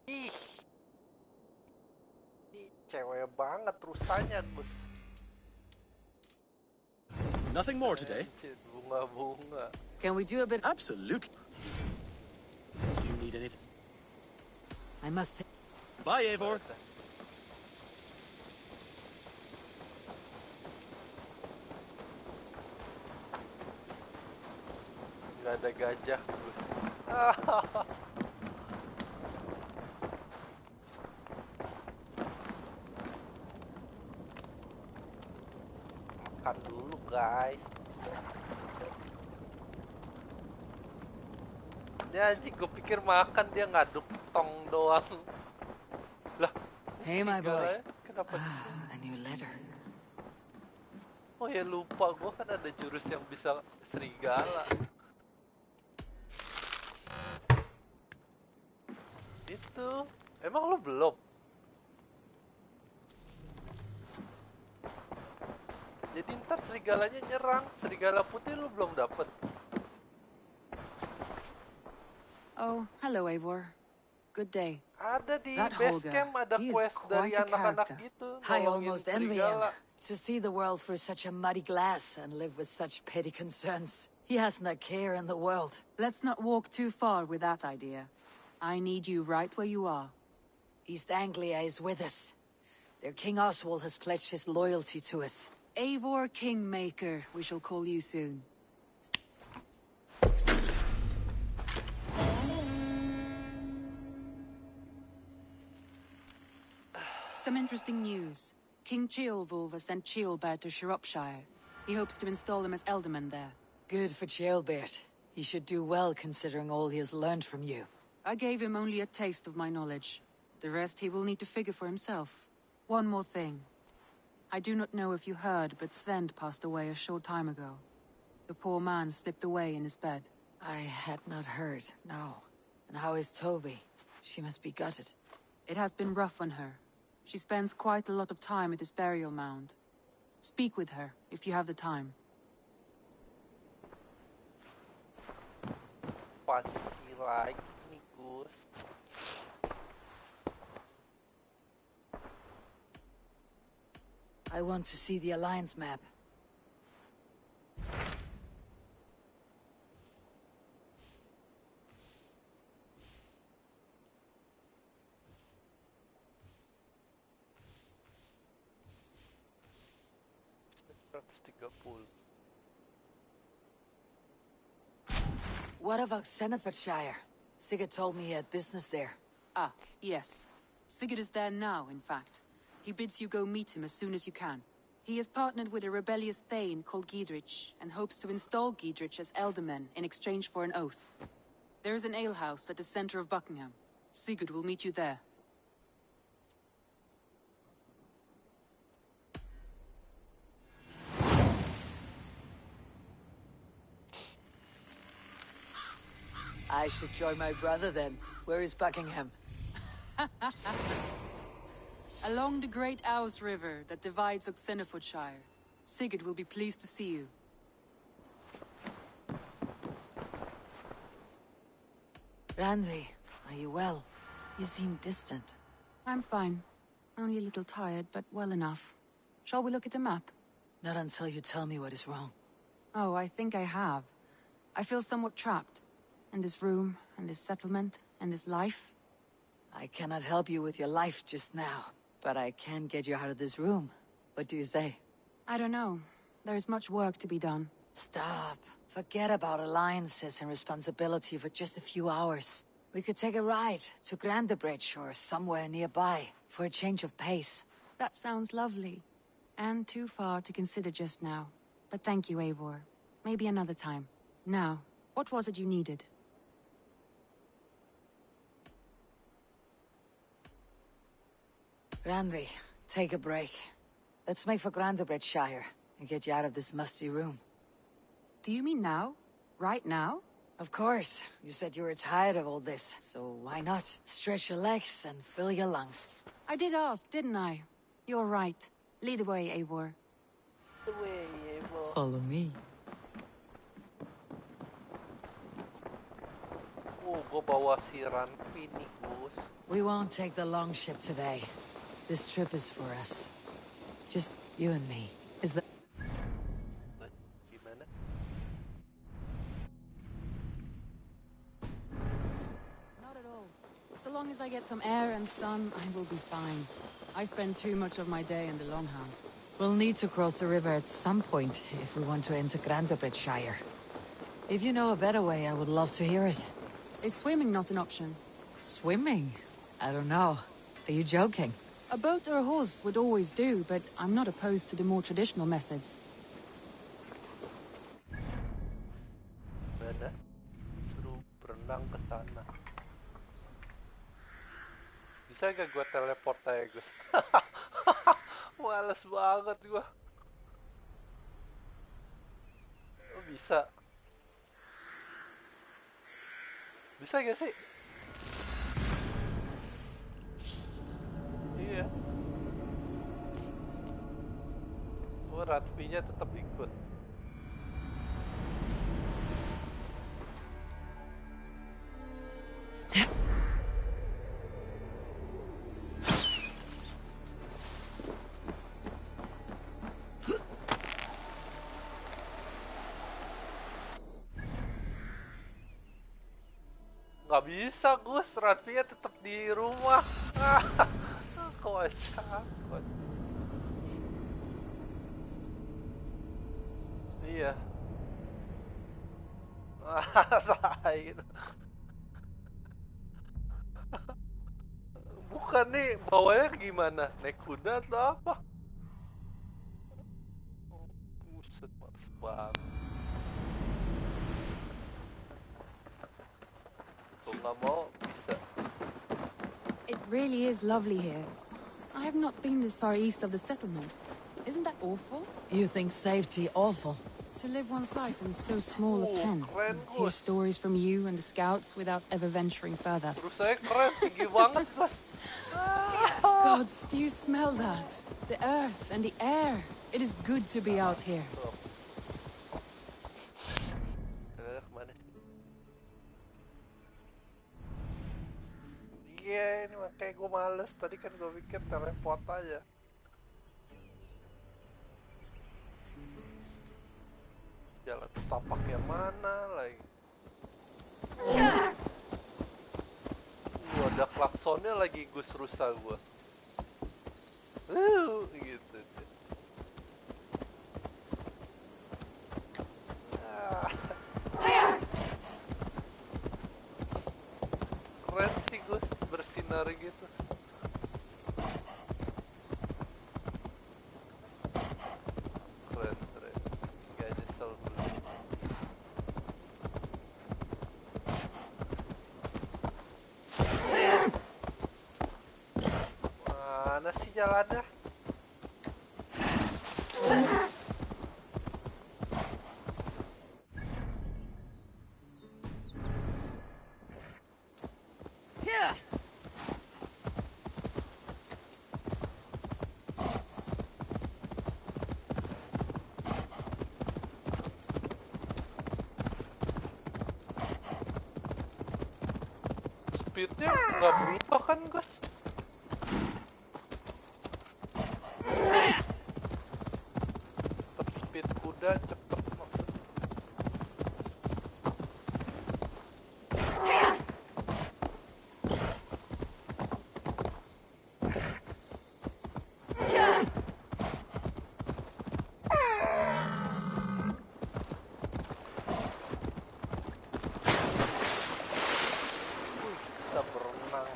Ih. Ih, cewek banget rusanya, Gus. Nothing more today? Bunga-bunga. Can we do a bit? Absolutely. Do you need anything? I must... Bye, Eivor. Gak ada gajah, Gus. Makan dulu, guys. Ya anjing, gue pikir makan, dia ngaduk tong doang. Lah. Hey, my boy. Kenapa di sini? A new letter. Oh ya lupa, gue kan ada jurus yang bisa serigala. Itu, emang lu belum? Jadi ntar serigalanya nyerang, serigala putih lu belum dapet. Oh, hello, Eivor. Good day. Ada di That base Holger, camp, ada he is quest dari quite a anak-anak character. gitu. I nolongin almost envy him. serigala. To see the world through such a muddy glass and live with such petty concerns. He hasn't a care in the world. Let's not walk too far with that idea. I need you right where you are. East Anglia is with us. Their King Oswald has pledged his loyalty to us. Eivor Kingmaker, we shall call you soon. Some interesting news. King Ceolwulf has sent Ceolbert to Shropshire. He hopes to install him as Elderman there. Good for Ceolbert. He should do well considering all he has learned from you. I gave him only a taste of my knowledge. The rest he will need to figure for himself. One more thing. I do not know if you heard, but Sven passed away a short time ago. The poor man slipped away in his bed. I had not heard, no. And how is Tovi? She must be gutted. It has been rough on her. She spends quite a lot of time at his burial mound. Speak with her, if you have the time. Pasti lagi nih, Gus. I want to see the Alliance map. What about Senefordshire? Sigurd told me he had business there. Ah, yes. Sigurd is there now, in fact. He bids you go meet him as soon as you can. He has partnered with a rebellious Thane called Giedrich, and hopes to install Giedrich as Elderman in exchange for an oath. There is an alehouse at the center of Buckingham. Sigurd will meet you there. I should join my brother then. Where is Buckingham? Along the Great Ouse River that divides Oxenfordshire. Sigurd will be pleased to see you. Randvi, are you well? You seem distant. I'm fine. Only a little tired, but well enough. Shall we look at the map? Not until you tell me what is wrong. Oh, I think I have. I feel somewhat trapped. In this room, in this settlement, in this life. I cannot help you with your life just now, but I can get you out of this room. What do you say? I don't know. There is much work to be done. Stop. Forget about alliances and responsibility for just a few hours. We could take a ride to Grandebridge or somewhere nearby for a change of pace. That sounds lovely. And too far to consider just now. But thank you, Eivor. Maybe another time. Now, what was it you needed? Randvi, take a break. Let's make for Grandebridgeshire and get you out of this musty room. Do you mean now? Right now? Of course. You said you were tired of all this, so why not? Stretch your legs and fill your lungs. I did ask, didn't I? You're right. Lead the way, Eivor. The way, Eivor. Follow me. Oh, gua bawa si Ranvi nih, Gus. We won't take the long ship today. This trip is for us. Just you and me. Is that... Gimana? Not at all. So long as I get some air and sun, I will be fine. I spend too much of my day in the Longhouse. We'll need to cross the river at some point if we want to enter Grandebridgeshire. If you know a better way, I would love to hear it. Is swimming not an option? Swimming? I don't know. Are you joking? A boat or a horse would always do, but I'm not opposed to the more traditional methods. Mana? Suruh berenang ke sana. Bisa gak gua teleport aja, Gus? Males banget gua. Oh, bisa. Bisa gak sih? Iya. Oh, Ranvi-nya tetap ikut. Nggak bisa, Gus. Ranvi-nya tetap di rumah. Kocak. Iya. Rasain. Bukan nih, bawanya gimana? Naik kuda atau apa? Buset, males banget. Kalau nggak mau, bisa. It really is lovely here. I have not been this far east of the settlement. Isn't that awful? You think safety awful? To live one's life in so small a pen. Keren, And hear stories from you and the scouts without ever venturing further. Terus saya keren, tinggi banget, Gus. Gods, do you smell that? The earth and the air. It is good to be out here. Iya, ini makanya gue males. Tadi kan gue pikir teleport aja. tapaknya mana lagi? Ada klaksonnya lagi, Gus, rusak gua. Gitu. Keren sih, Gus, bersinar gitu. Keren. Gak nyesel dulu. Mana sih jalannya? Speednya nggak berubah kan, Gus? Tetap speed kuda cepet maksudnya. Bisa berenang.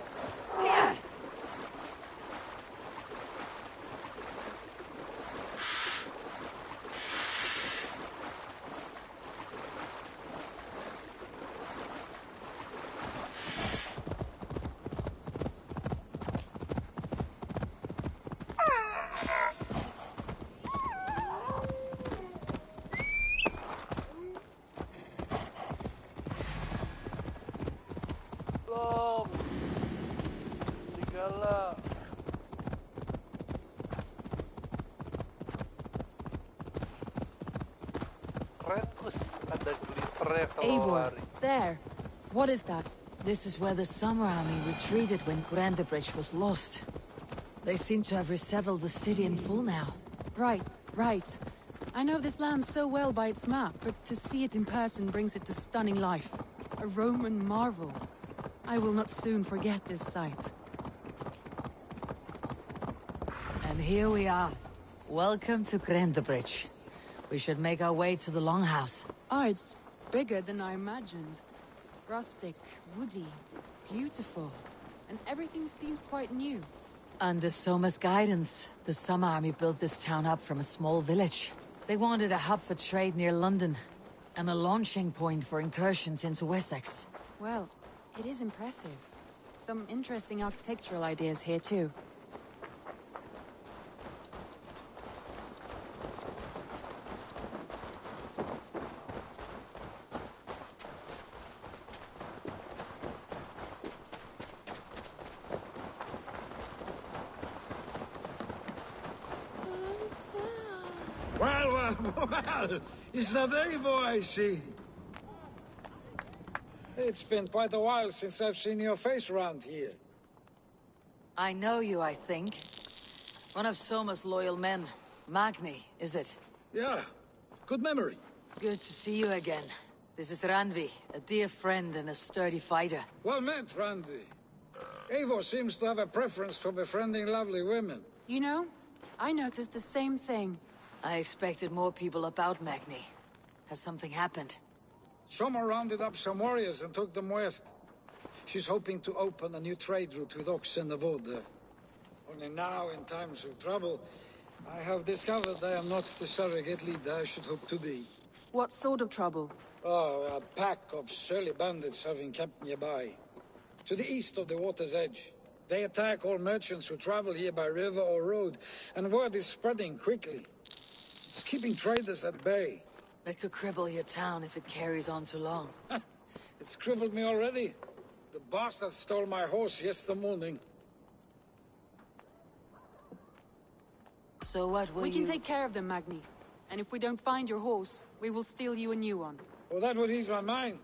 Belum. Serigala. Keren, Gus. Ada glitternya kalau Eivor, lari. there. What is that? This is where the Summer Army retreated when Grandebridge was lost. They seem to have resettled the city in full now. Right. I know this land so well by its map, but to see it in person brings it to stunning life. A Roman marvel. I will not soon forget this sight. And here we are. Welcome to Grandebridge. We should make our way to the Longhouse. Ah, it's bigger than I imagined. Rustic, woody, beautiful. And everything seems quite new. Under Soma's guidance, the Summer Army built this town up from a small village. They wanted a hub for trade near London, and a launching point for incursions into Wessex. Well, it is impressive. Some interesting architectural ideas here too. Well, is that Eivor I see? It's been quite a while since I've seen your face around here. I know you, I think. One of Soma's loyal men. Magni, is it? Yeah, good memory. Good to see you again. This is Randvi, a dear friend and a sturdy fighter. Well met, Randvi. Eivor seems to have a preference for befriending lovely women. You know, I noticed the same thing. I expected more people about Magni. Has something happened? Soma rounded up some warriors and took them west. She's hoping to open a new trade route with Ox and the Vod there. Only now, in times of trouble, I have discovered I am not the surrogate leader I should hope to be. What sort of trouble? Oh, a pack of surly bandits have encamped nearby. To the east of the water's edge. They attack all merchants who travel here by river or road, and word is spreading quickly. It's keeping traders at bay. That could cripple your town if it carries on too long. It's crippled me already. The bastard stole my horse yesterday morning. So what will We can take care of them, Magni. And if we don't find your horse, we will steal you a new one. Well, that would ease my mind.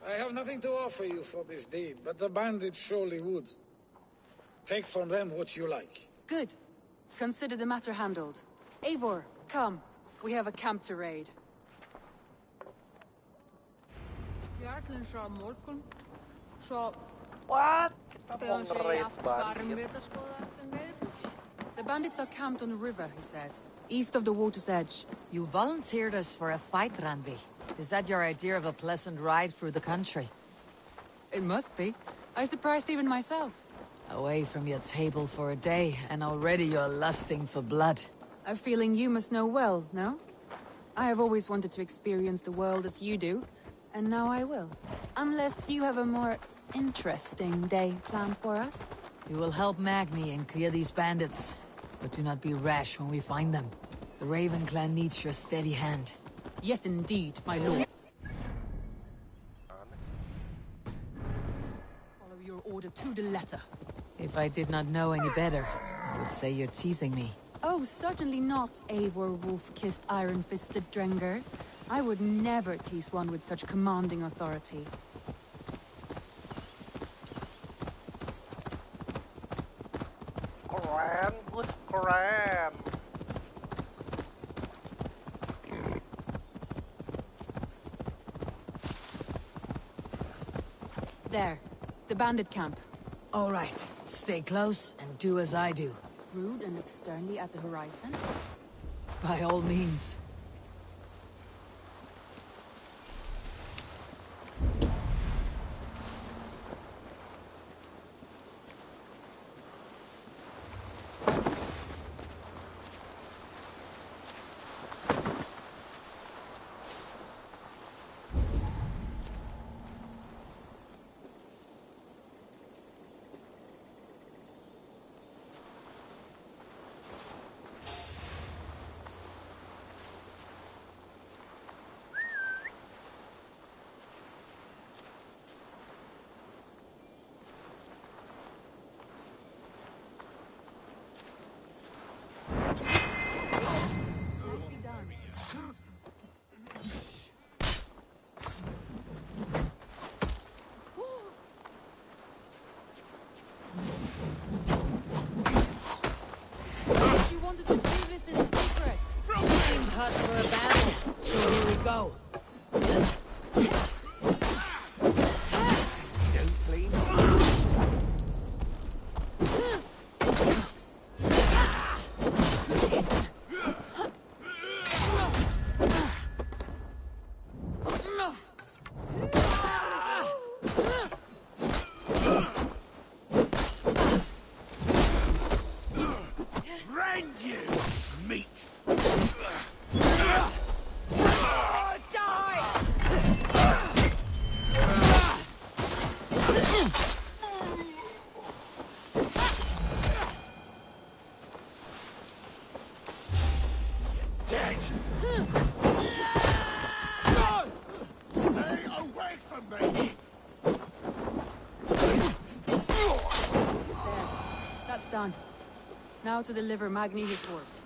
I have nothing to offer you for this deed, but the bandits surely would. Take from them what you like. Good. Consider the matter handled. Eivor, come. We have a camp to raid. What? Kita mau nge-raid bandit. The bandits are camped on the river, he said. East of the water's edge. You volunteered us for a fight, Ranvi. Is that your idea of a pleasant ride through the country? It must be. I surprised even myself. Away from your table for a day, and already you're lusting for blood. A feeling you must know well, no? I have always wanted to experience the world as you do, and now I will. Unless you have a more interesting day planned for us? You will help Magni and clear these bandits, but do not be rash when we find them. The Raven clan needs your steady hand. Yes, indeed, my lord. Follow your order to the letter. If I did not know any better, I would say you're teasing me. Oh, certainly not, Eivor wolf-kissed iron-fisted Drenger. I would never tease one with such commanding authority. Keren, Gus, keren. There, the bandit camp. All right, stay close and do as I do. Rude and look sternly at the horizon? By all means. Cut for a battle, so here we go. Done. Now to deliver Magni his horse.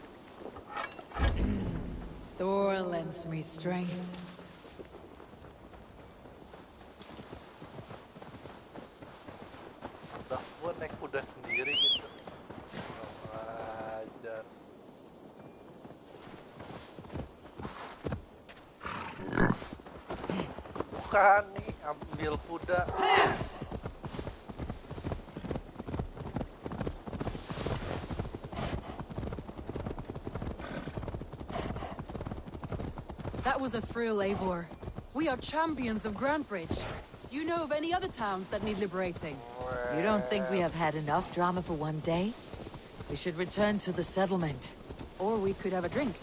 Thor lends me strength. Udah gua naik kuda sendiri gitu. Ajar. Bukan nih, ambil kuda. That was a thrill, Eivor. We are champions of Grantbridge. Do you know of any other towns that need liberating? You don't think we have had enough drama for one day? We should return to the settlement. Or we could have a drink,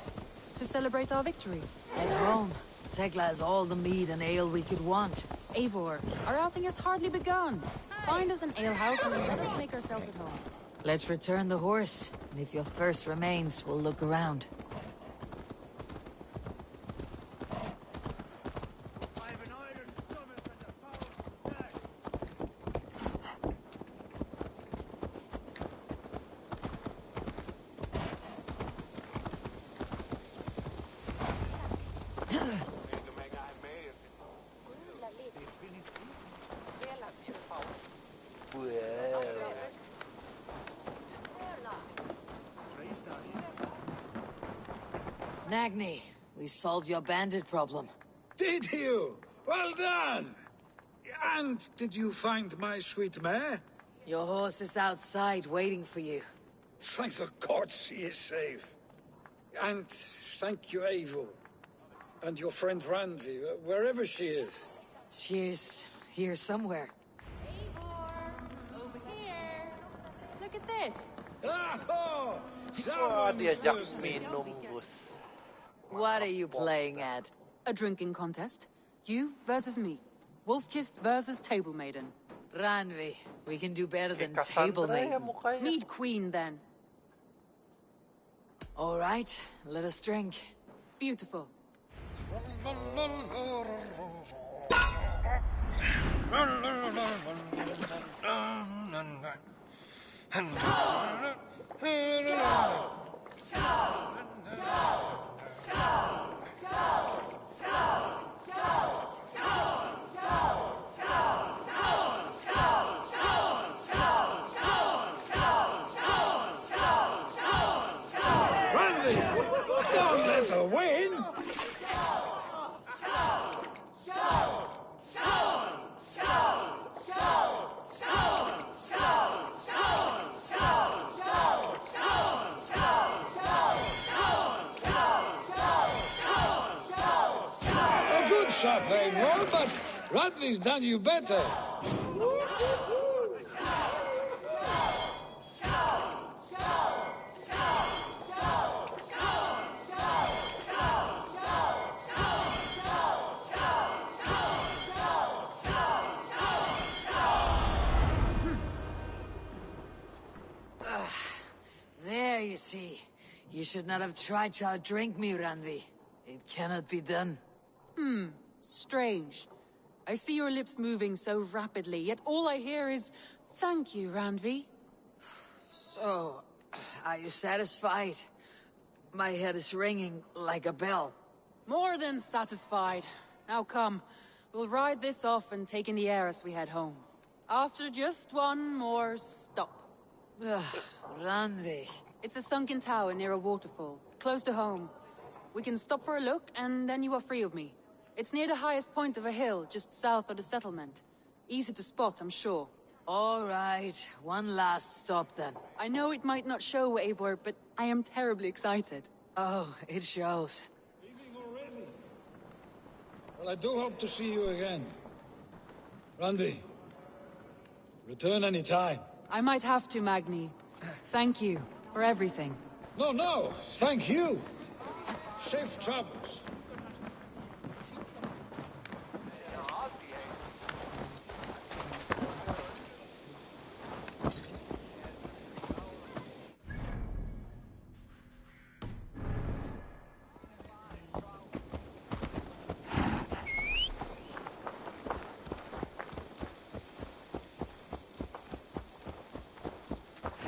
to celebrate our victory. At home, Tekla has all the mead and ale we could want. Eivor, our outing has hardly begun. Find us an alehouse and let us make ourselves at home. Let's return the horse, and if your thirst remains, we'll look around. Magni, we solved your bandit problem. Did you? Well done! And did you find my sweet mare? Your horse is outside waiting for you. Thank the gods he is safe. And thank you, Eivor. And your friend Randvi, wherever she is. She's here somewhere. Over here. Look at this. Oh, diajak minum, Gus. What are you playing at? A drinking contest. You versus me. Wolf-kissed versus Table Maiden. Randvi, we can do better than Table Maiden. Need Queen, then. All right, let us drink. Beautiful. Don't let her win! A good shot, Eivor, but Radley's done you better. There, you see. You should not have tried to outdrink me, Randvi. It cannot be done. Strange. I see your lips moving so rapidly, yet all I hear is, "Thank you, Randvi." So, are you satisfied? My head is ringing like a bell. More than satisfied. Now come, we'll ride this off and take in the air as we head home. After just one more stop. Randvi. It's a sunken tower near a waterfall, close to home. We can stop for a look, and then you are free of me. It's near the highest point of a hill, just south of the settlement. Easy to spot, I'm sure. All right, one last stop then. I know it might not show, Eivor, but I am terribly excited. Oh, it shows. Leaving already? Well, I do hope to see you again. Randvi, return any time. I might have to, Magni. Thank you for everything. No, thank you. Safe travels.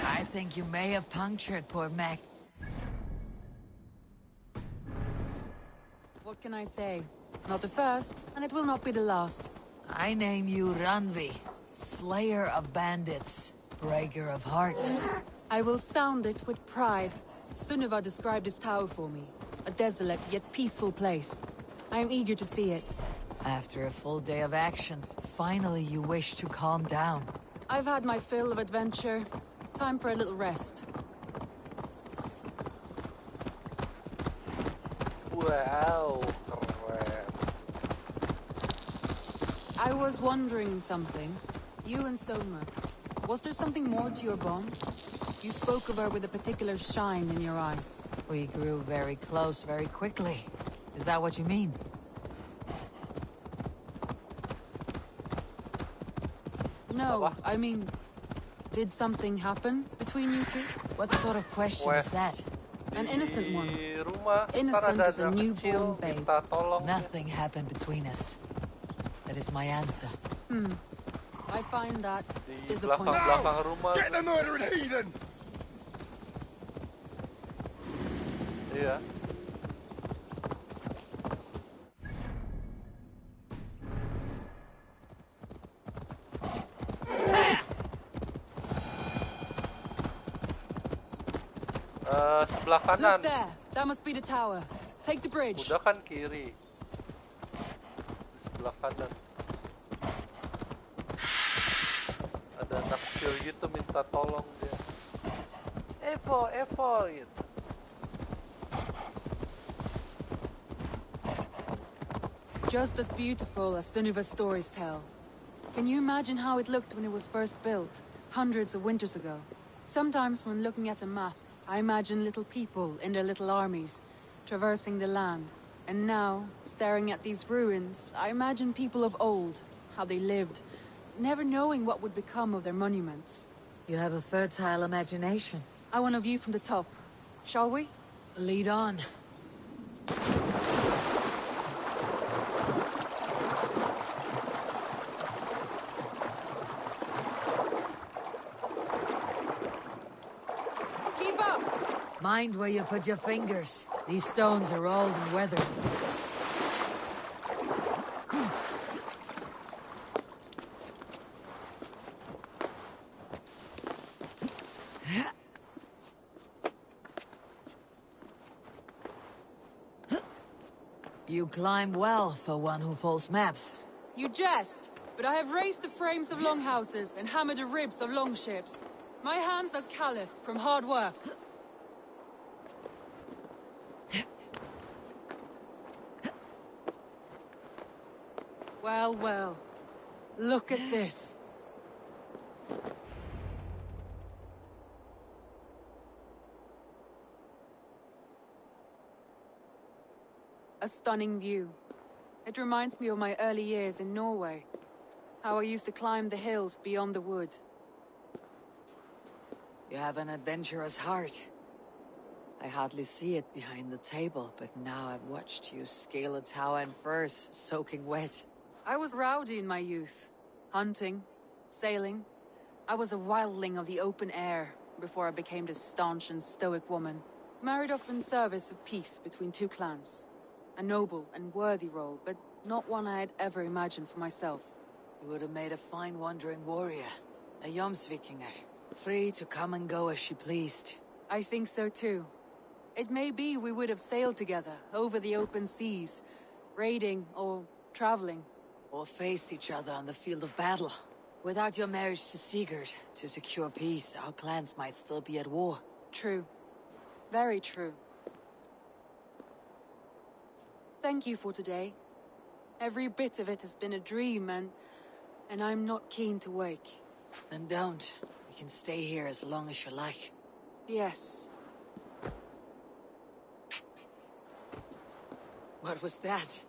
I think you may have punctured poor Mac. What can I say? Not the first, and it will not be the last. I name you Randvi, Slayer of Bandits, Breaker of Hearts. I will sound it with pride. Sunniva described this tower for me. A desolate yet peaceful place. I am eager to see it. After a full day of action, finally you wish to calm down. I've had my fill of adventure. Time for a little rest. Wow, keren. I was wondering something. You and Soma. Was there something more to your bond? You spoke of her with a particular shine in your eyes. We grew very close very quickly. Is that what you mean? No, I mean... Did something happen between you two? What sort of question is that? An innocent one. Innocent as a newborn babe. Nothing happened between us. That is my answer. I find that disappointing. Get the murdering heathen! Iya. Sebelah kanan. Look there. That must be the tower. Take the bridge. Udah kan kiri. Sebelah kanan. kecil gitu minta tolong dia. Evo gitu. Just as beautiful as Sunniva's stories tell. Can you imagine how it looked when it was first built, hundreds of winters ago? Sometimes when looking at a map, I imagine little people in their little armies, traversing the land. And now, staring at these ruins, I imagine people of old, how they lived, never knowing what would become of their monuments. You have a fertile imagination. I want a view from the top. Shall we? Lead on. Keep up! Mind where you put your fingers. These stones are old and weathered. You climb well for one who folds maps. You jest, but I have raised the frames of longhouses and hammered the ribs of longships. My hands are calloused from hard work. Well, well. Look at this. A stunning view. It reminds me of my early years in Norway. How I used to climb the hills beyond the wood. You have an adventurous heart. I hardly see it behind the table, but now I've watched you scale a tower in furs, soaking wet. I was rowdy in my youth. Hunting, sailing. I was a wildling of the open air before I became this staunch and stoic woman. Married off in service of peace between two clans. A noble and worthy role, but not one I had ever imagined for myself. You would have made a fine wandering warrior. A Jomsvikinger. Free to come and go as she pleased. I think so too. It may be we would have sailed together, over the open seas. Raiding or traveling. Or faced each other on the field of battle. Without your marriage to Sigurd, to secure peace, our clans might still be at war. True. Very true. Thank you for today. Every bit of it has been a dream, and I'm not keen to wake. Then don't. We can stay here as long as you like. Yes. What was that?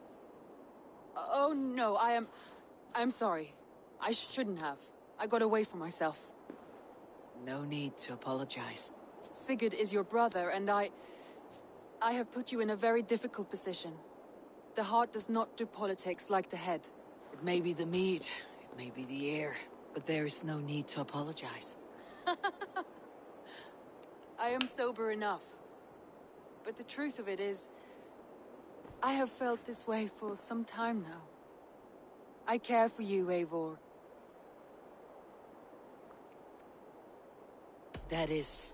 Oh no, I'm sorry. I shouldn't have. I got away from myself. No need to apologize. Sigurd is your brother, and I have put you in a very difficult position. The heart does not do politics like the head. It may be the meat, it may be the air, but there is no need to apologize. I am sober enough. But the truth of it is, I have felt this way for some time now. I care for you, Eivor. That is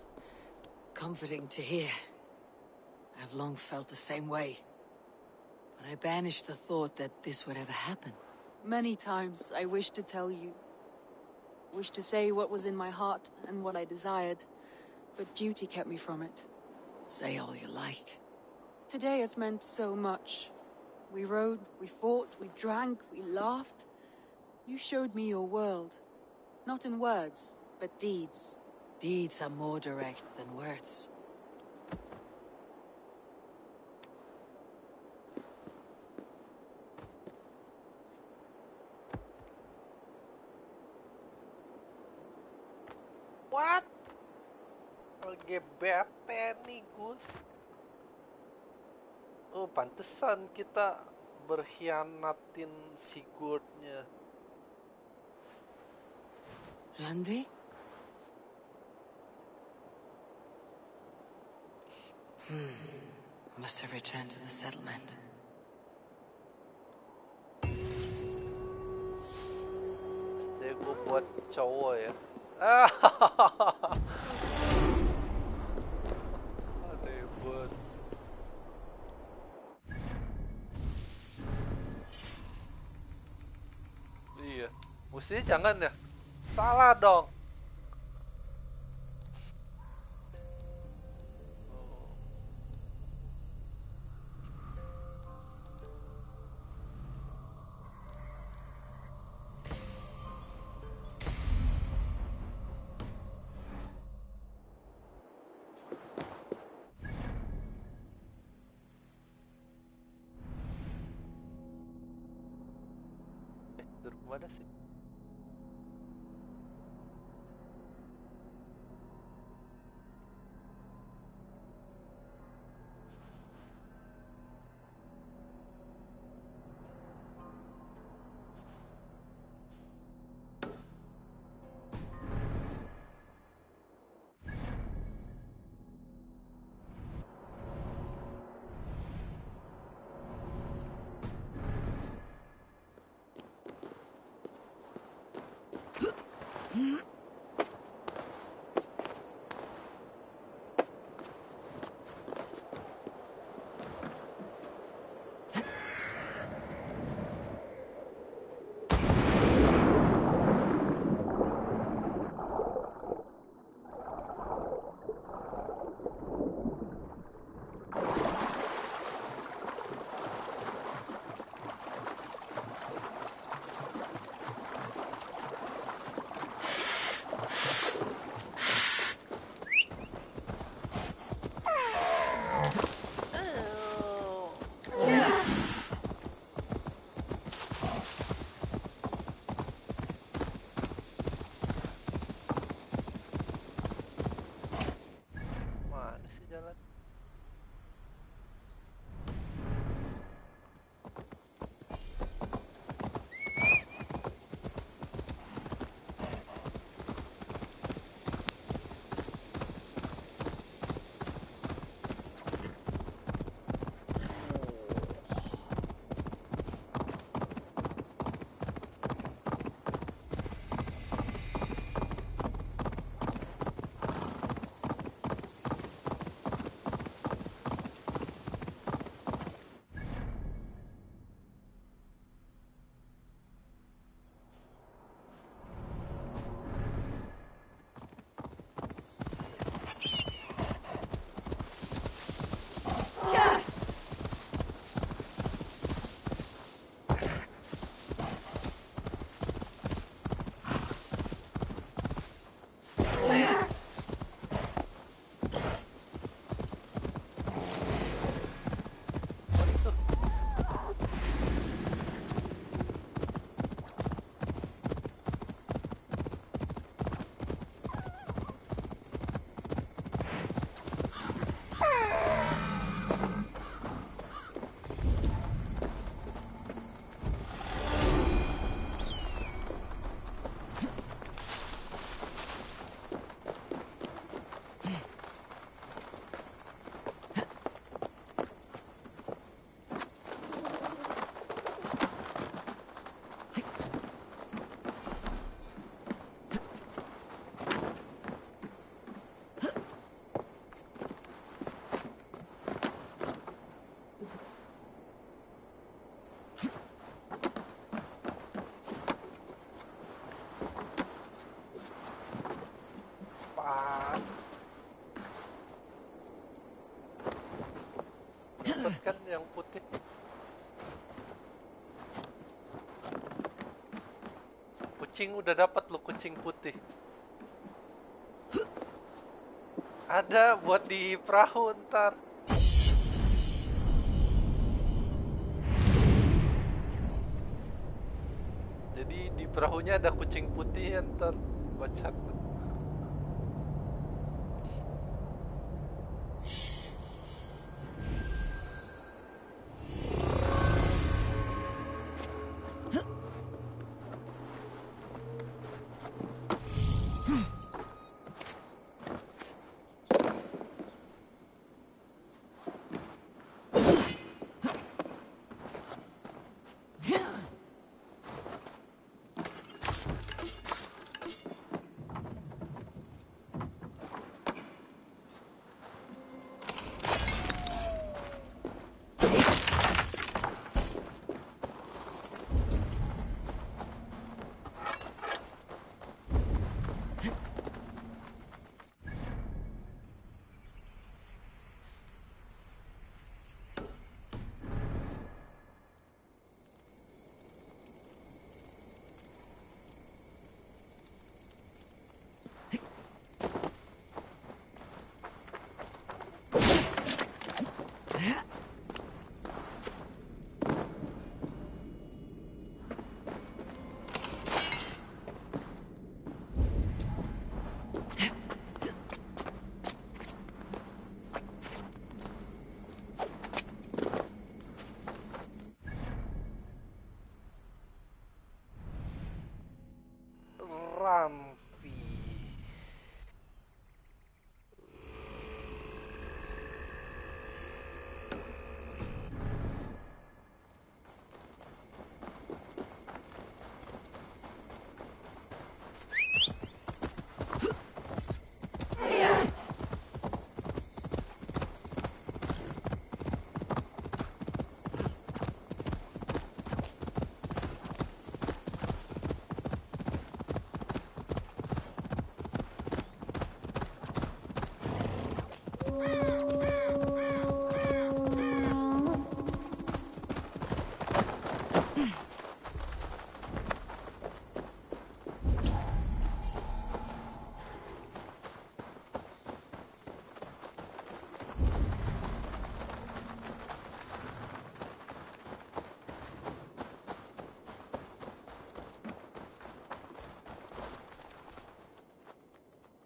comforting to hear. I've long felt the same way. But I banished the thought that this would ever happen. Many times I wished to tell you. Wished to say what was in my heart and what I desired. But duty kept me from it. Say all you like. Today has meant so much. We rode, we fought, we drank, we laughed. You showed me your world. Not in words, but deeds. Deeds are more direct than words. What? Lagi bete nih, Gus. Oh, pantesan kita berkhianatin Sigurdnya. Randvi? Must have returned to the settlement. Pasti gue buat cowok ya. Ribet. Iya, mestinya jangan ya. Salah dong. gimana sih? Mana sih jalan? Dapat kan yang putih. Kucing udah dapat lo, kucing putih. Ada buat di perahu ntar. Jadi di perahunya ada kucing putih ya ntar. Baca. Ramfi.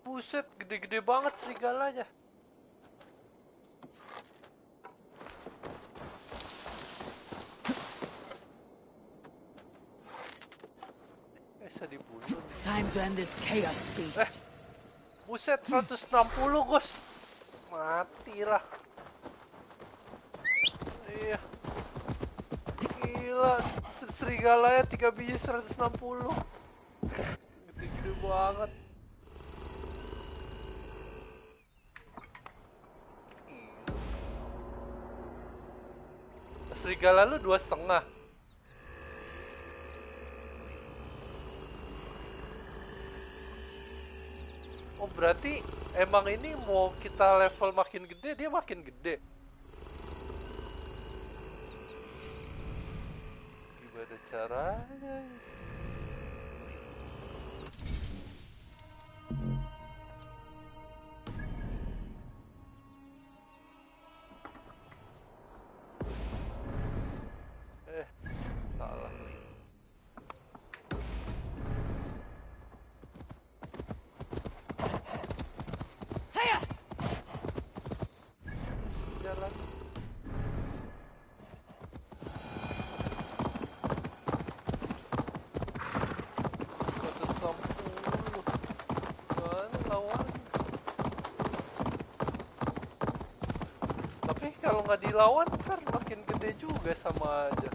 Buset, gede-gede banget serigalanya. Bisa dibunuh. Time to end this chaos beast. Buset, 160, Gus. Matilah. Iya. Gila, serigalanya 3 biji 160. Gede-gede banget. Serigala lu 2,5. Oh berarti emang ini mau kita level makin gede dia makin gede. Gimana caranya? Salah. Jalan. Mana lawan? Tapi kalau nggak dilawan ntar makin gede juga sama aja.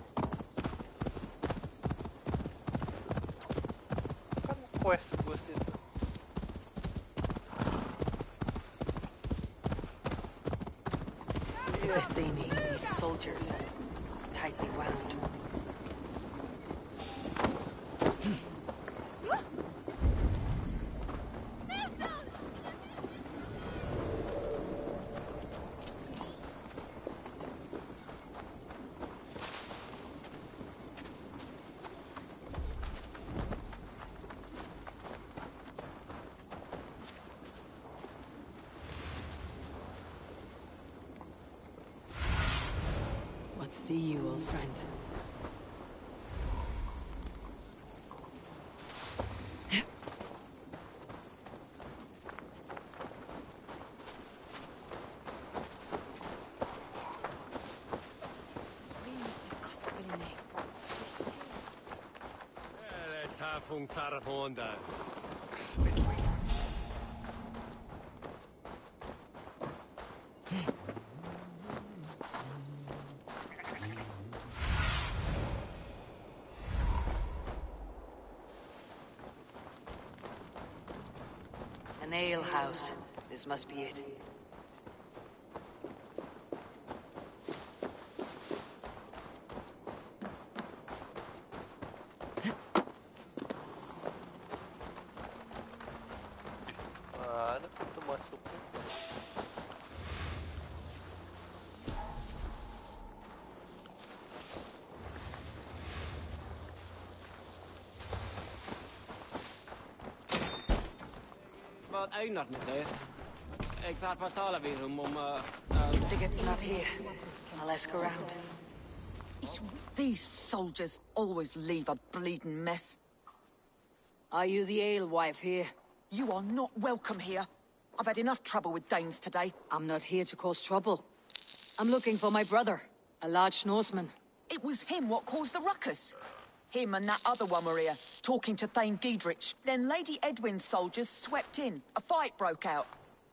Quest boost itu. If they see me, these soldiers are tightly wound. See you, old friend. Let's have un carbonda. An ale house. This must be it. Mana pintu masuknya? Wat eindigt met dit? Ik laat wat talen weer om Sigurd's not here. I'll ask around. These soldiers always leave a bleeding mess. Are you the alewife here? You are not welcome here. I've had enough trouble with Danes today. I'm not here to cause trouble. I'm looking for my brother, a large Norseman. It was him what caused the ruckus. Him and that other one were here, talking to Thane Giedrich. Then Lady Edwin's soldiers swept in. A fight broke out.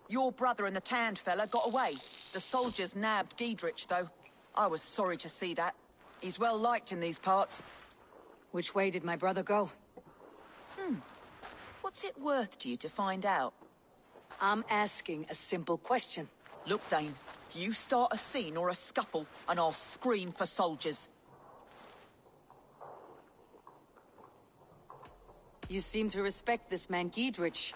Your brother and the tanned fella got away. The soldiers nabbed Giedrich, though. I was sorry to see that. He's well liked in these parts. Which way did my brother go? What's it worth to you to find out? I'm asking a simple question. Look, Dane, you start a scene or a scuffle, and I'll scream for soldiers. You seem to respect this man Giedrich.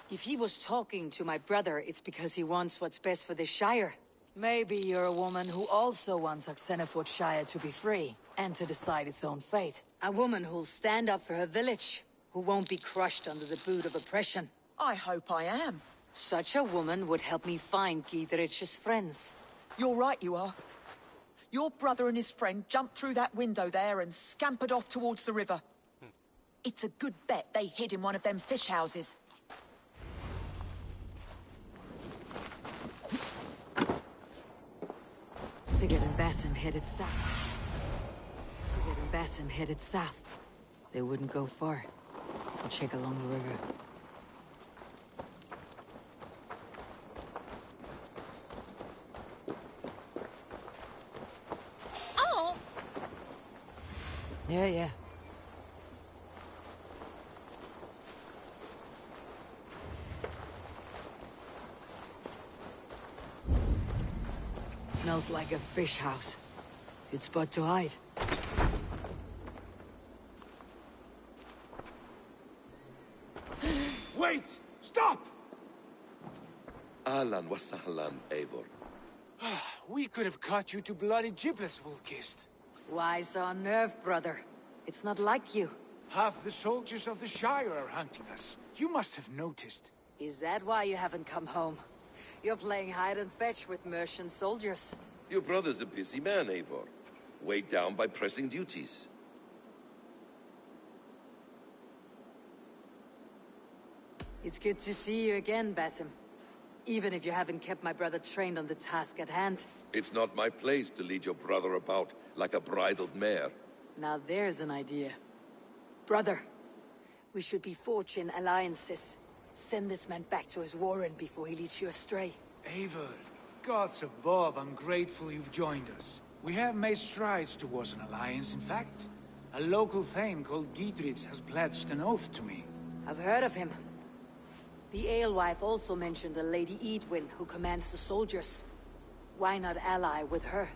If he was talking to my brother, it's because he wants what's best for this Shire. Maybe you're a woman who also wants Oxenford Shire to be free, and to decide its own fate. A woman who'll stand up for her village, who won't be crushed under the boot of oppression. I hope I am. Such a woman would help me find Giedrich's friends. You're right, you are. Your brother and his friend jumped through that window there and scampered off towards the river. It's a good bet they hid in one of them fish houses. Sigurd and Basim headed south. They wouldn't go far. I'll check along the river. Oh! Yeah. Smells like a fish house. Good spot to hide. Wait! Stop! Ahlan wa sahlan, Eivor. We could have cut you to bloody giblets, Wolfkist. Why so unnerved, brother? It's not like you. Half the soldiers of the Shire are hunting us. You must have noticed. Is that why you haven't come home? You're playing hide and fetch with Mercian soldiers. Your brother's a busy man, Eivor. Weighed down by pressing duties. It's good to see you again, Basim. Even if you haven't kept my brother trained on the task at hand. It's not my place to lead your brother about like a bridled mare. Now there's an idea. Brother, we should be forging alliances. Send this man back to his warren before he leads you astray. Eivor, gods above, I'm grateful you've joined us. We have made strides towards an alliance, in fact. A local thane called Giedrich has pledged an oath to me. I've heard of him. The alewife also mentioned a Lady Edwin who commands the soldiers. Why not ally with her?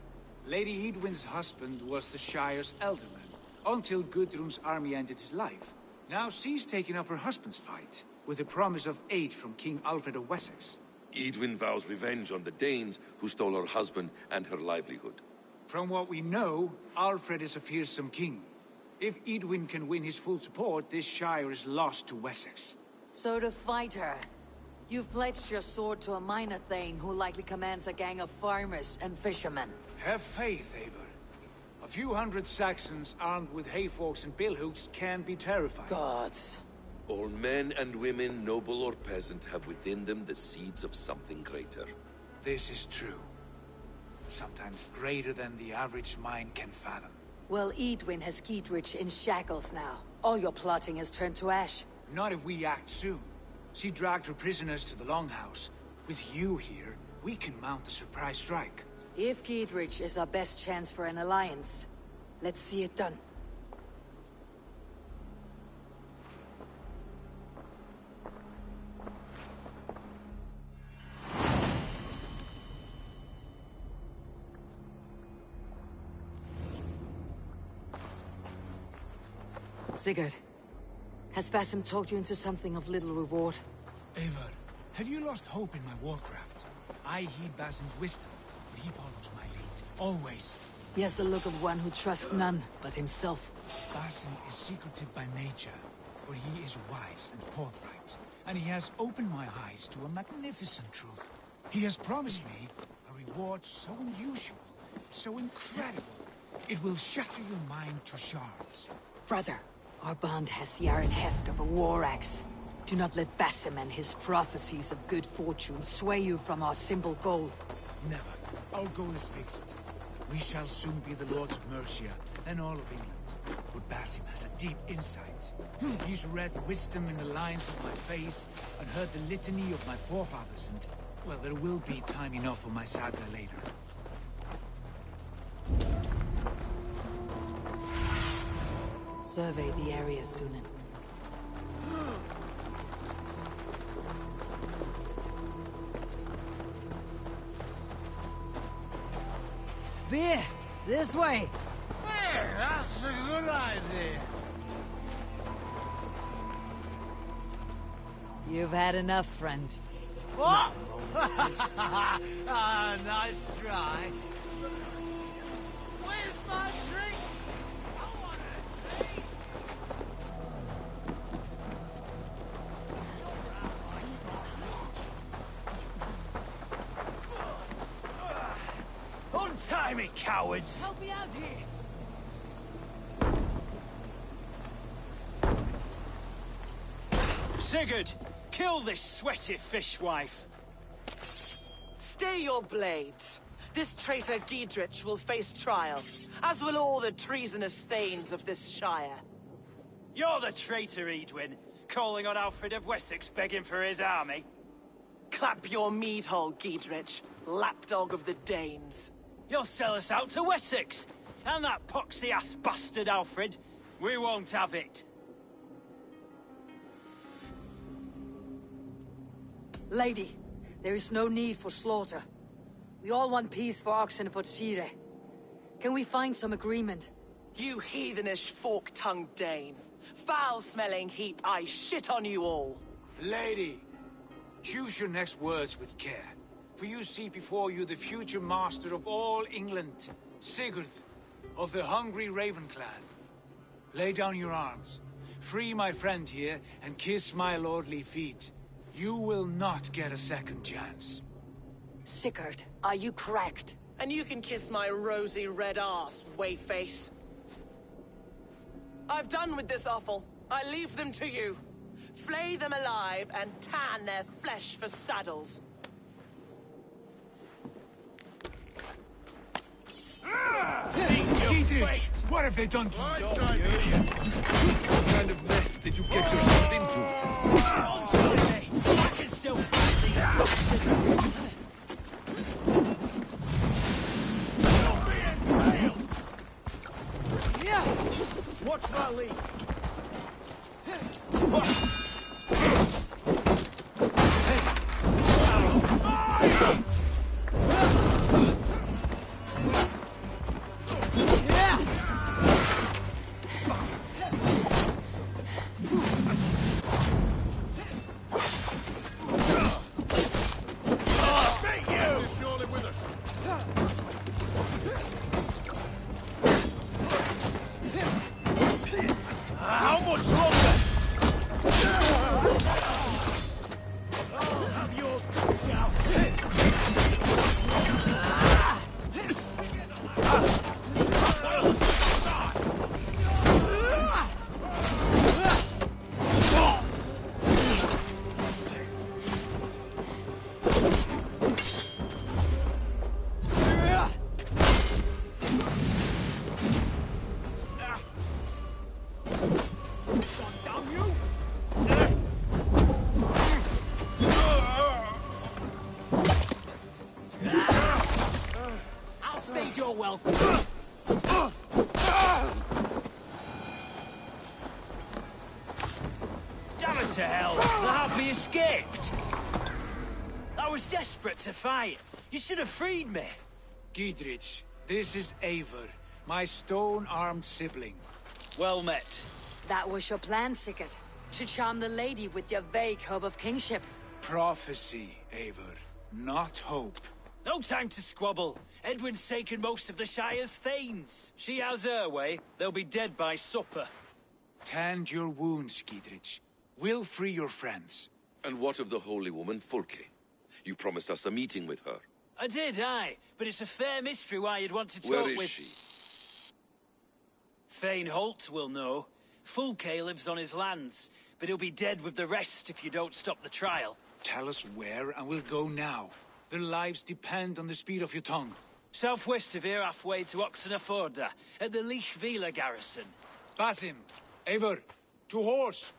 Lady Edwin's husband was the Shire's elderman, until Gudrun's army ended his life. Now she's taken up her husband's fight, with a promise of aid from King Alfred of Wessex. Edwin vows revenge on the Danes who stole her husband and her livelihood. From what we know, Alfred is a fearsome king. If Edwin can win his full support, this Shire is lost to Wessex. So to fight her, you've pledged your sword to a minor thane who likely commands a gang of farmers and fishermen. Have faith, Eivor. A few hundred Saxons armed with hayforks and billhooks can be terrifying. Gods. All men and women, noble or peasant, have within them the seeds of something greater. This is true. Sometimes greater than the average mind can fathom. Well, Edwin has Giedrich in shackles now. All your plotting has turned to ash. Not if we act soon. She dragged her prisoners to the Longhouse. With you here, we can mount a surprise strike. If Giedrich is our best chance for an alliance, let's see it done. Sigurd, has Basim talked you into something of little reward? Eivor, have you lost hope in my warcraft? I heed Basim's wisdom, but he follows my lead. Always. He has the look of one who trusts none but himself. Basim is secretive by nature, but he is wise and forthright. And he has opened my eyes to a magnificent truth. He has promised me a reward so unusual, so incredible, it will shatter your mind to shards. Brother, our bond has the iron heft of a war axe. Do not let Basim and his prophecies of good fortune sway you from our simple goal. Never. Our goal is fixed. We shall soon be the lords of Mercia, and all of England. But Basim has a deep insight. He's read wisdom in the lines of my face and heard the litany of my forefathers, and, well, there will be time enough for my saga later. Survey the area, Sunan. Beer! This way! Hey, that's a good idea. You've had enough, friend. What? Ah, nice try. Where's my drink? I want a drink. Untie me, cowards! Help me out here! Sigurd, kill this sweaty fishwife. Stay your blades. This traitor Giedrich will face trial, as will all the treasonous thanes of this shire. You're the traitor, Edwin, calling on Alfred of Wessex begging for his army. Clap your mead hole, Giedrich, lapdog of the Danes. You'll sell us out to Wessex, and that poxy-ass bastard Alfred. We won't have it. Lady, there is no need for slaughter. We all want peace for Oxen and for Saweria. Can we find some agreement? You heathenish fork-tongued Dane. Foul-smelling heap, I shit on you all. Lady, choose your next words with care. For you see before you the future master of all England, Sigurd, of the hungry Raven clan. Lay down your arms, free my friend here, and kiss my lordly feet. You will not get a second chance. Sigurd, are you cracked? And you can kiss my rosy red ass, wayface. I've done with this offal. I leave them to you. Flay them alive and tan their flesh for saddles. Giedrich, what have they done to you? What kind of mess did you get yourself into? I can still fight these bastards. Watch my lead. To hell, the Harpy escaped. I was desperate to fight. You should have freed me. Giedrich, this is Eivor, my stone-armed sibling. Well met. That was your plan, Sigurd. To charm the lady with your vague hope of kingship. Prophecy, Eivor, not hope. No time to squabble. Edwin's taken most of the Shire's thanes. She has her way. They'll be dead by supper. Tend your wounds, Giedrich. We'll free your friends. And what of the holy woman, Fulke? You promised us a meeting with her. I did, aye. But it's a fair mystery why you'd want to talk with... Where is she? Thane Holt will know. Fulke lives on his lands, but he'll be dead with the rest if you don't stop the trial. Tell us where, and we'll go now. Their lives depend on the speed of your tongue. Southwest of here, halfway to Oxeneforda, at the Leich Vila garrison. Basim, Eivor, to horse.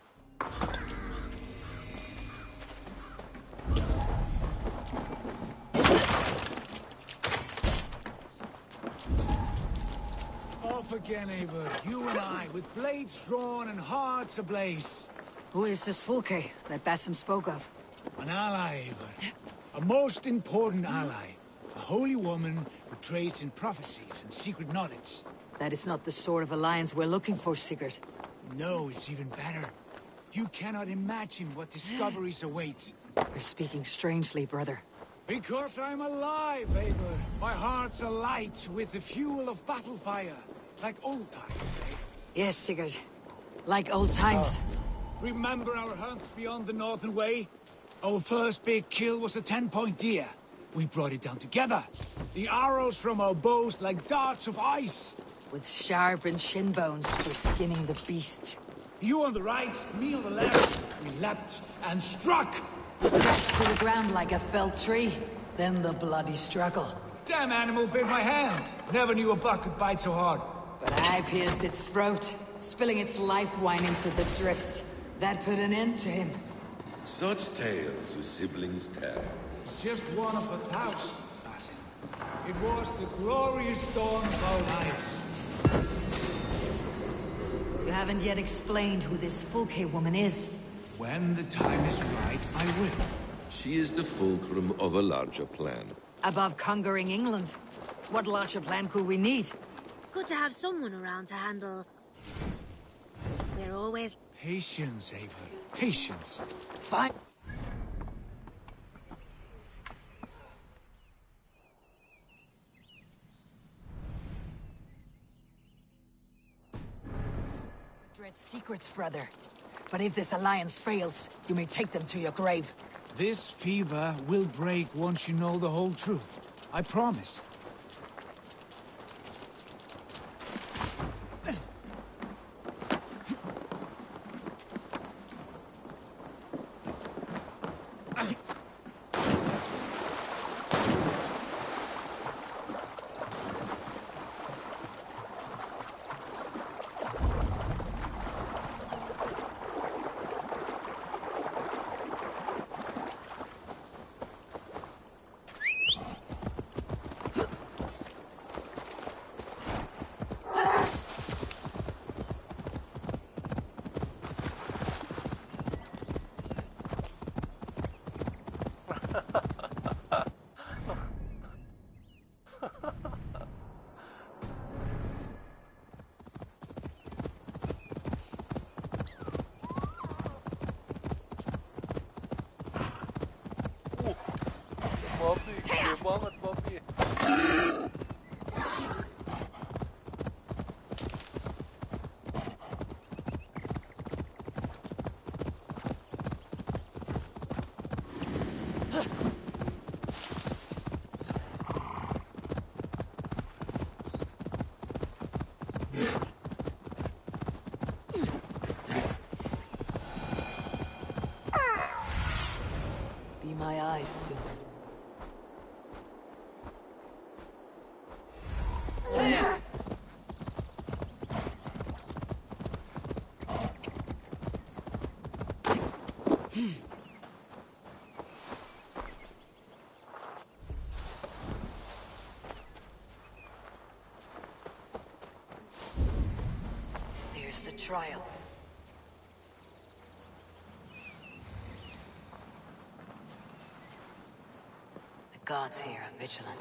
Off again, Eivor. You and I, with blades drawn and hearts ablaze. Who is this Fulke that Basim spoke of? An ally, Eivor. A most important ally. A holy woman who trades in prophecies and secret knowledge. That is not the sort of alliance we're looking for, Sigurd. No, it's even better. You cannot imagine what discoveries await. You're speaking strangely, brother. Because I'm alive, Eivor. My heart's alight with the fuel of battle fire. Like old times, eh? Yes, Sigurd. Like old times. Remember our hunts beyond the Northern Way? Our first big kill was a 10-point deer. We brought it down together. The arrows from our bows like darts of ice. With sharpened shin bones for skinning the beast. You on the right, me on the left. We leapt and struck. Crashed to the ground like a felled tree. Then the bloody struggle. Damn animal bit my hand. Never knew a buck could bite so hard. But I pierced its throat, spilling its life wine into the drifts. That put an end to him. Such tales your siblings tell. It's just one of 1,000, Basim. It was the glorious dawn of our lives. You haven't yet explained who this Fulke woman is. When the time is right, I will. She is the fulcrum of a larger plan. Above conquering England, what larger plan could we need? Good to have someone around to handle. We're always... Patience, Eivor. Patience. Fine. Dread secrets, brother. But if this alliance fails, you may take them to your grave. This fever will break once you know the whole truth. I promise. Bobby, gede banget Bobby. Be my eyes soon. There's the trial. The gods here are vigilant.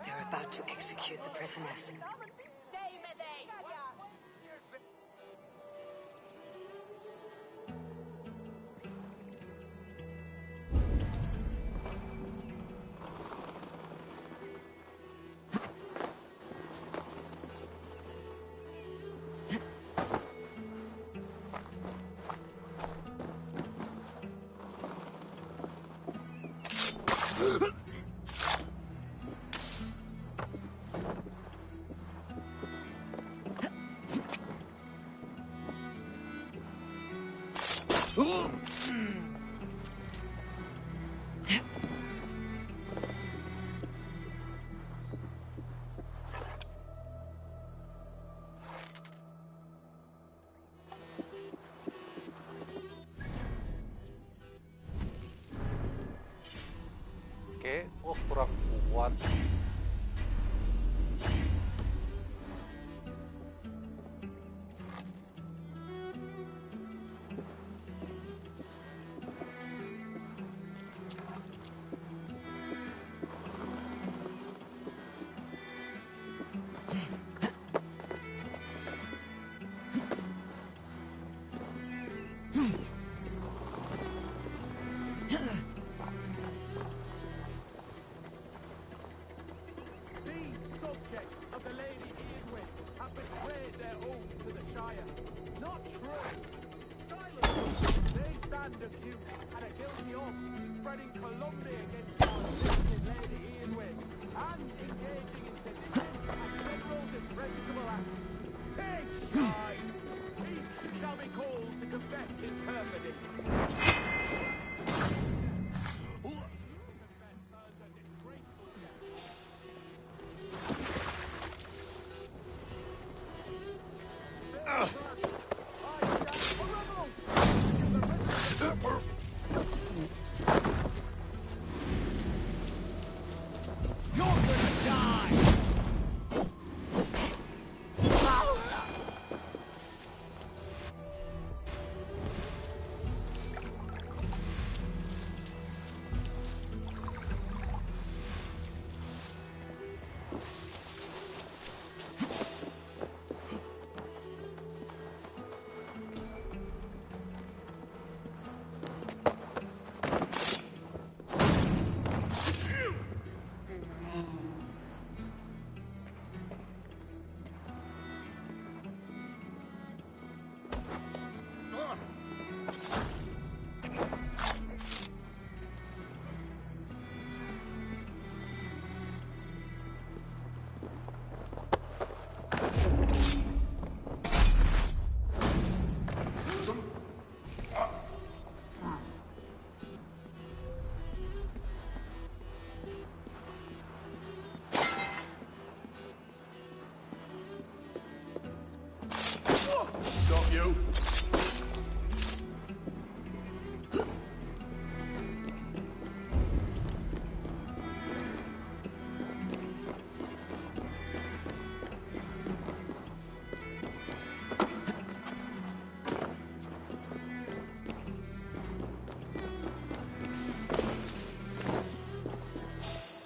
They're about to execute the prisoners.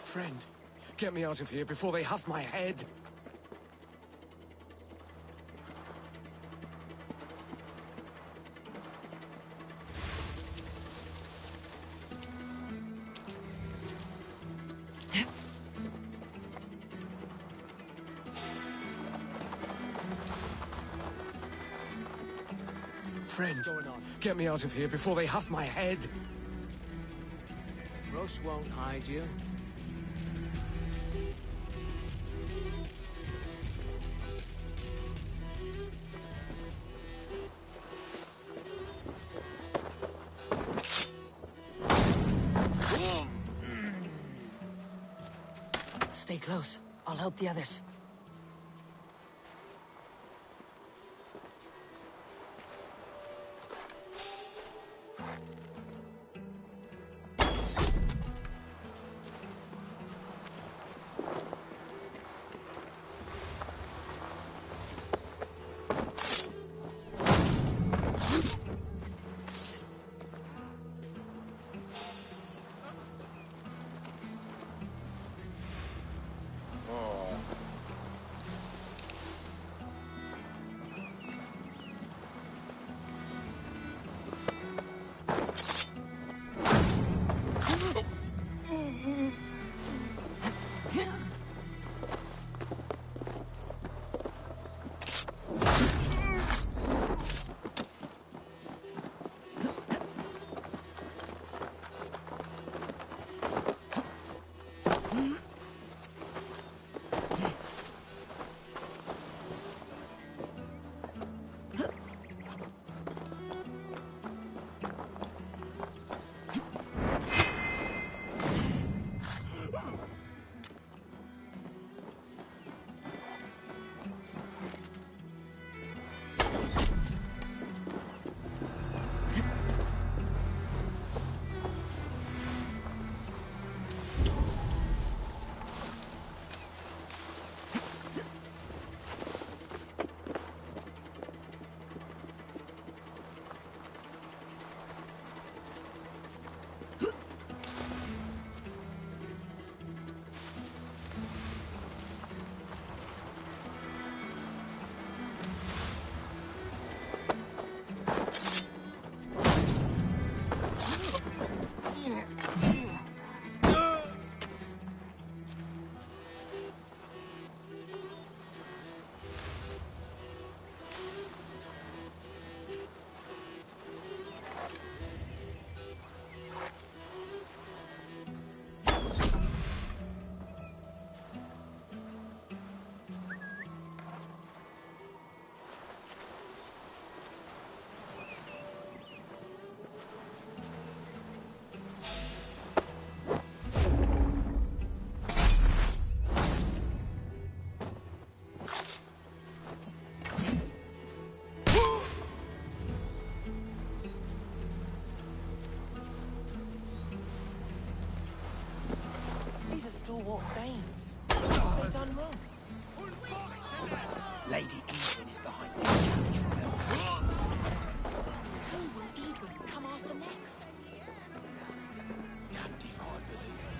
Friend, get me out of here before they have my head. Friend, get me out of here before they have my head. Rush won't hide you. Stay close. I'll help the others.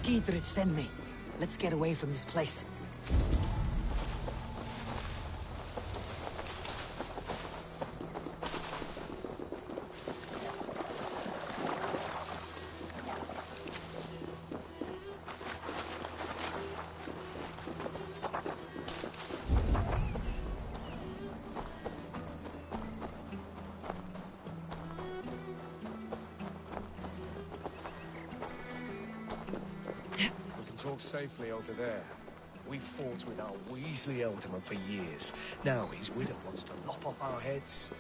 Githrid sent me. Let's get away from this place. Talk safely over there. We've fought with our Weasley Ealdorman for years. Now his widow wants to lop off our heads.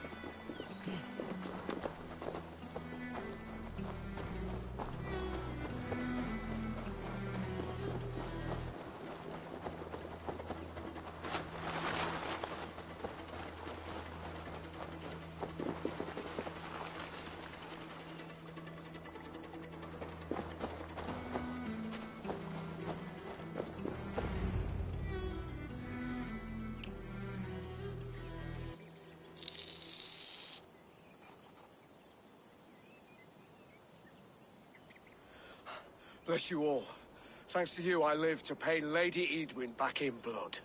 Bless you all. Thanks to you, I live to pay Lady Edwin back in blood.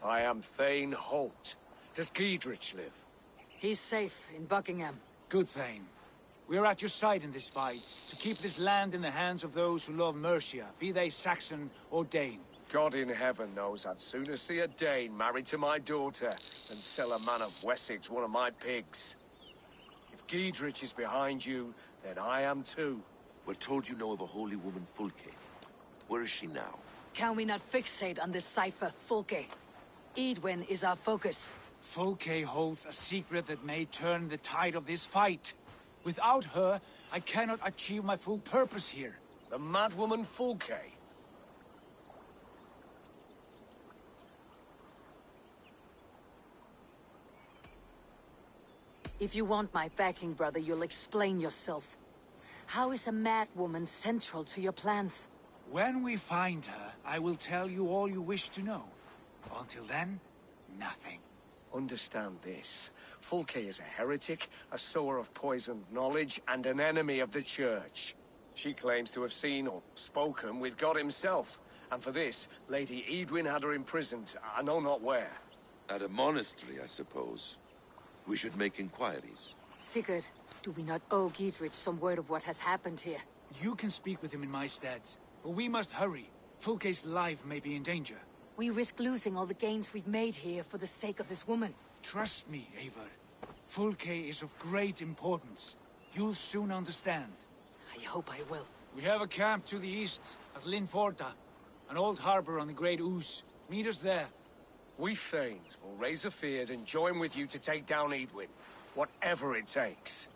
I am Thane Holt. Does Giedrich live? He's safe in Buckingham. Good, Thane. We are at your side in this fight, to keep this land in the hands of those who love Mercia, be they Saxon or Dane. God in heaven knows I'd sooner see a Dane married to my daughter than sell a man of Wessex one of my pigs. If Giedrich is behind you, then I am too. We're told you know of a holy woman, Fulke. Where is she now? Can we not fixate on this cipher, Fulke? Edwin is our focus. Fulke holds a secret that may turn the tide of this fight. Without her, I cannot achieve my full purpose here. The madwoman Fulke? If you want my backing, brother, you'll explain yourself. How is a mad woman central to your plans? When we find her, I will tell you all you wish to know. Until then, nothing. Understand this. Fulke is a heretic, a sower of poisoned knowledge, and an enemy of the Church. She claims to have seen or spoken with God himself. And for this, Lady Edwin had her imprisoned, I know not where. At a monastery, I suppose. We should make inquiries. Sigurd, do we not owe Giedrich some word of what has happened here? You can speak with him in my stead, but we must hurry. Fulke's life may be in danger. We risk losing all the gains we've made here for the sake of this woman. Trust me, Eivor. Fulke is of great importance. You'll soon understand. I hope I will. We have a camp to the east, at Linforta. An old harbor on the Great Ouse. Meet us there. We Thanes will raise a field and join with you to take down Edwin. Whatever it takes.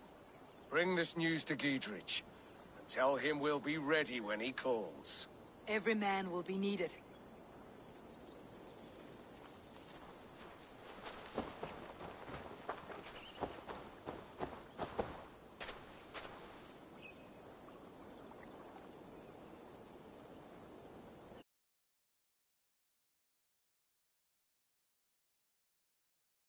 Bring this news to Giedrich. And tell him we'll be ready when he calls. Every man will be needed.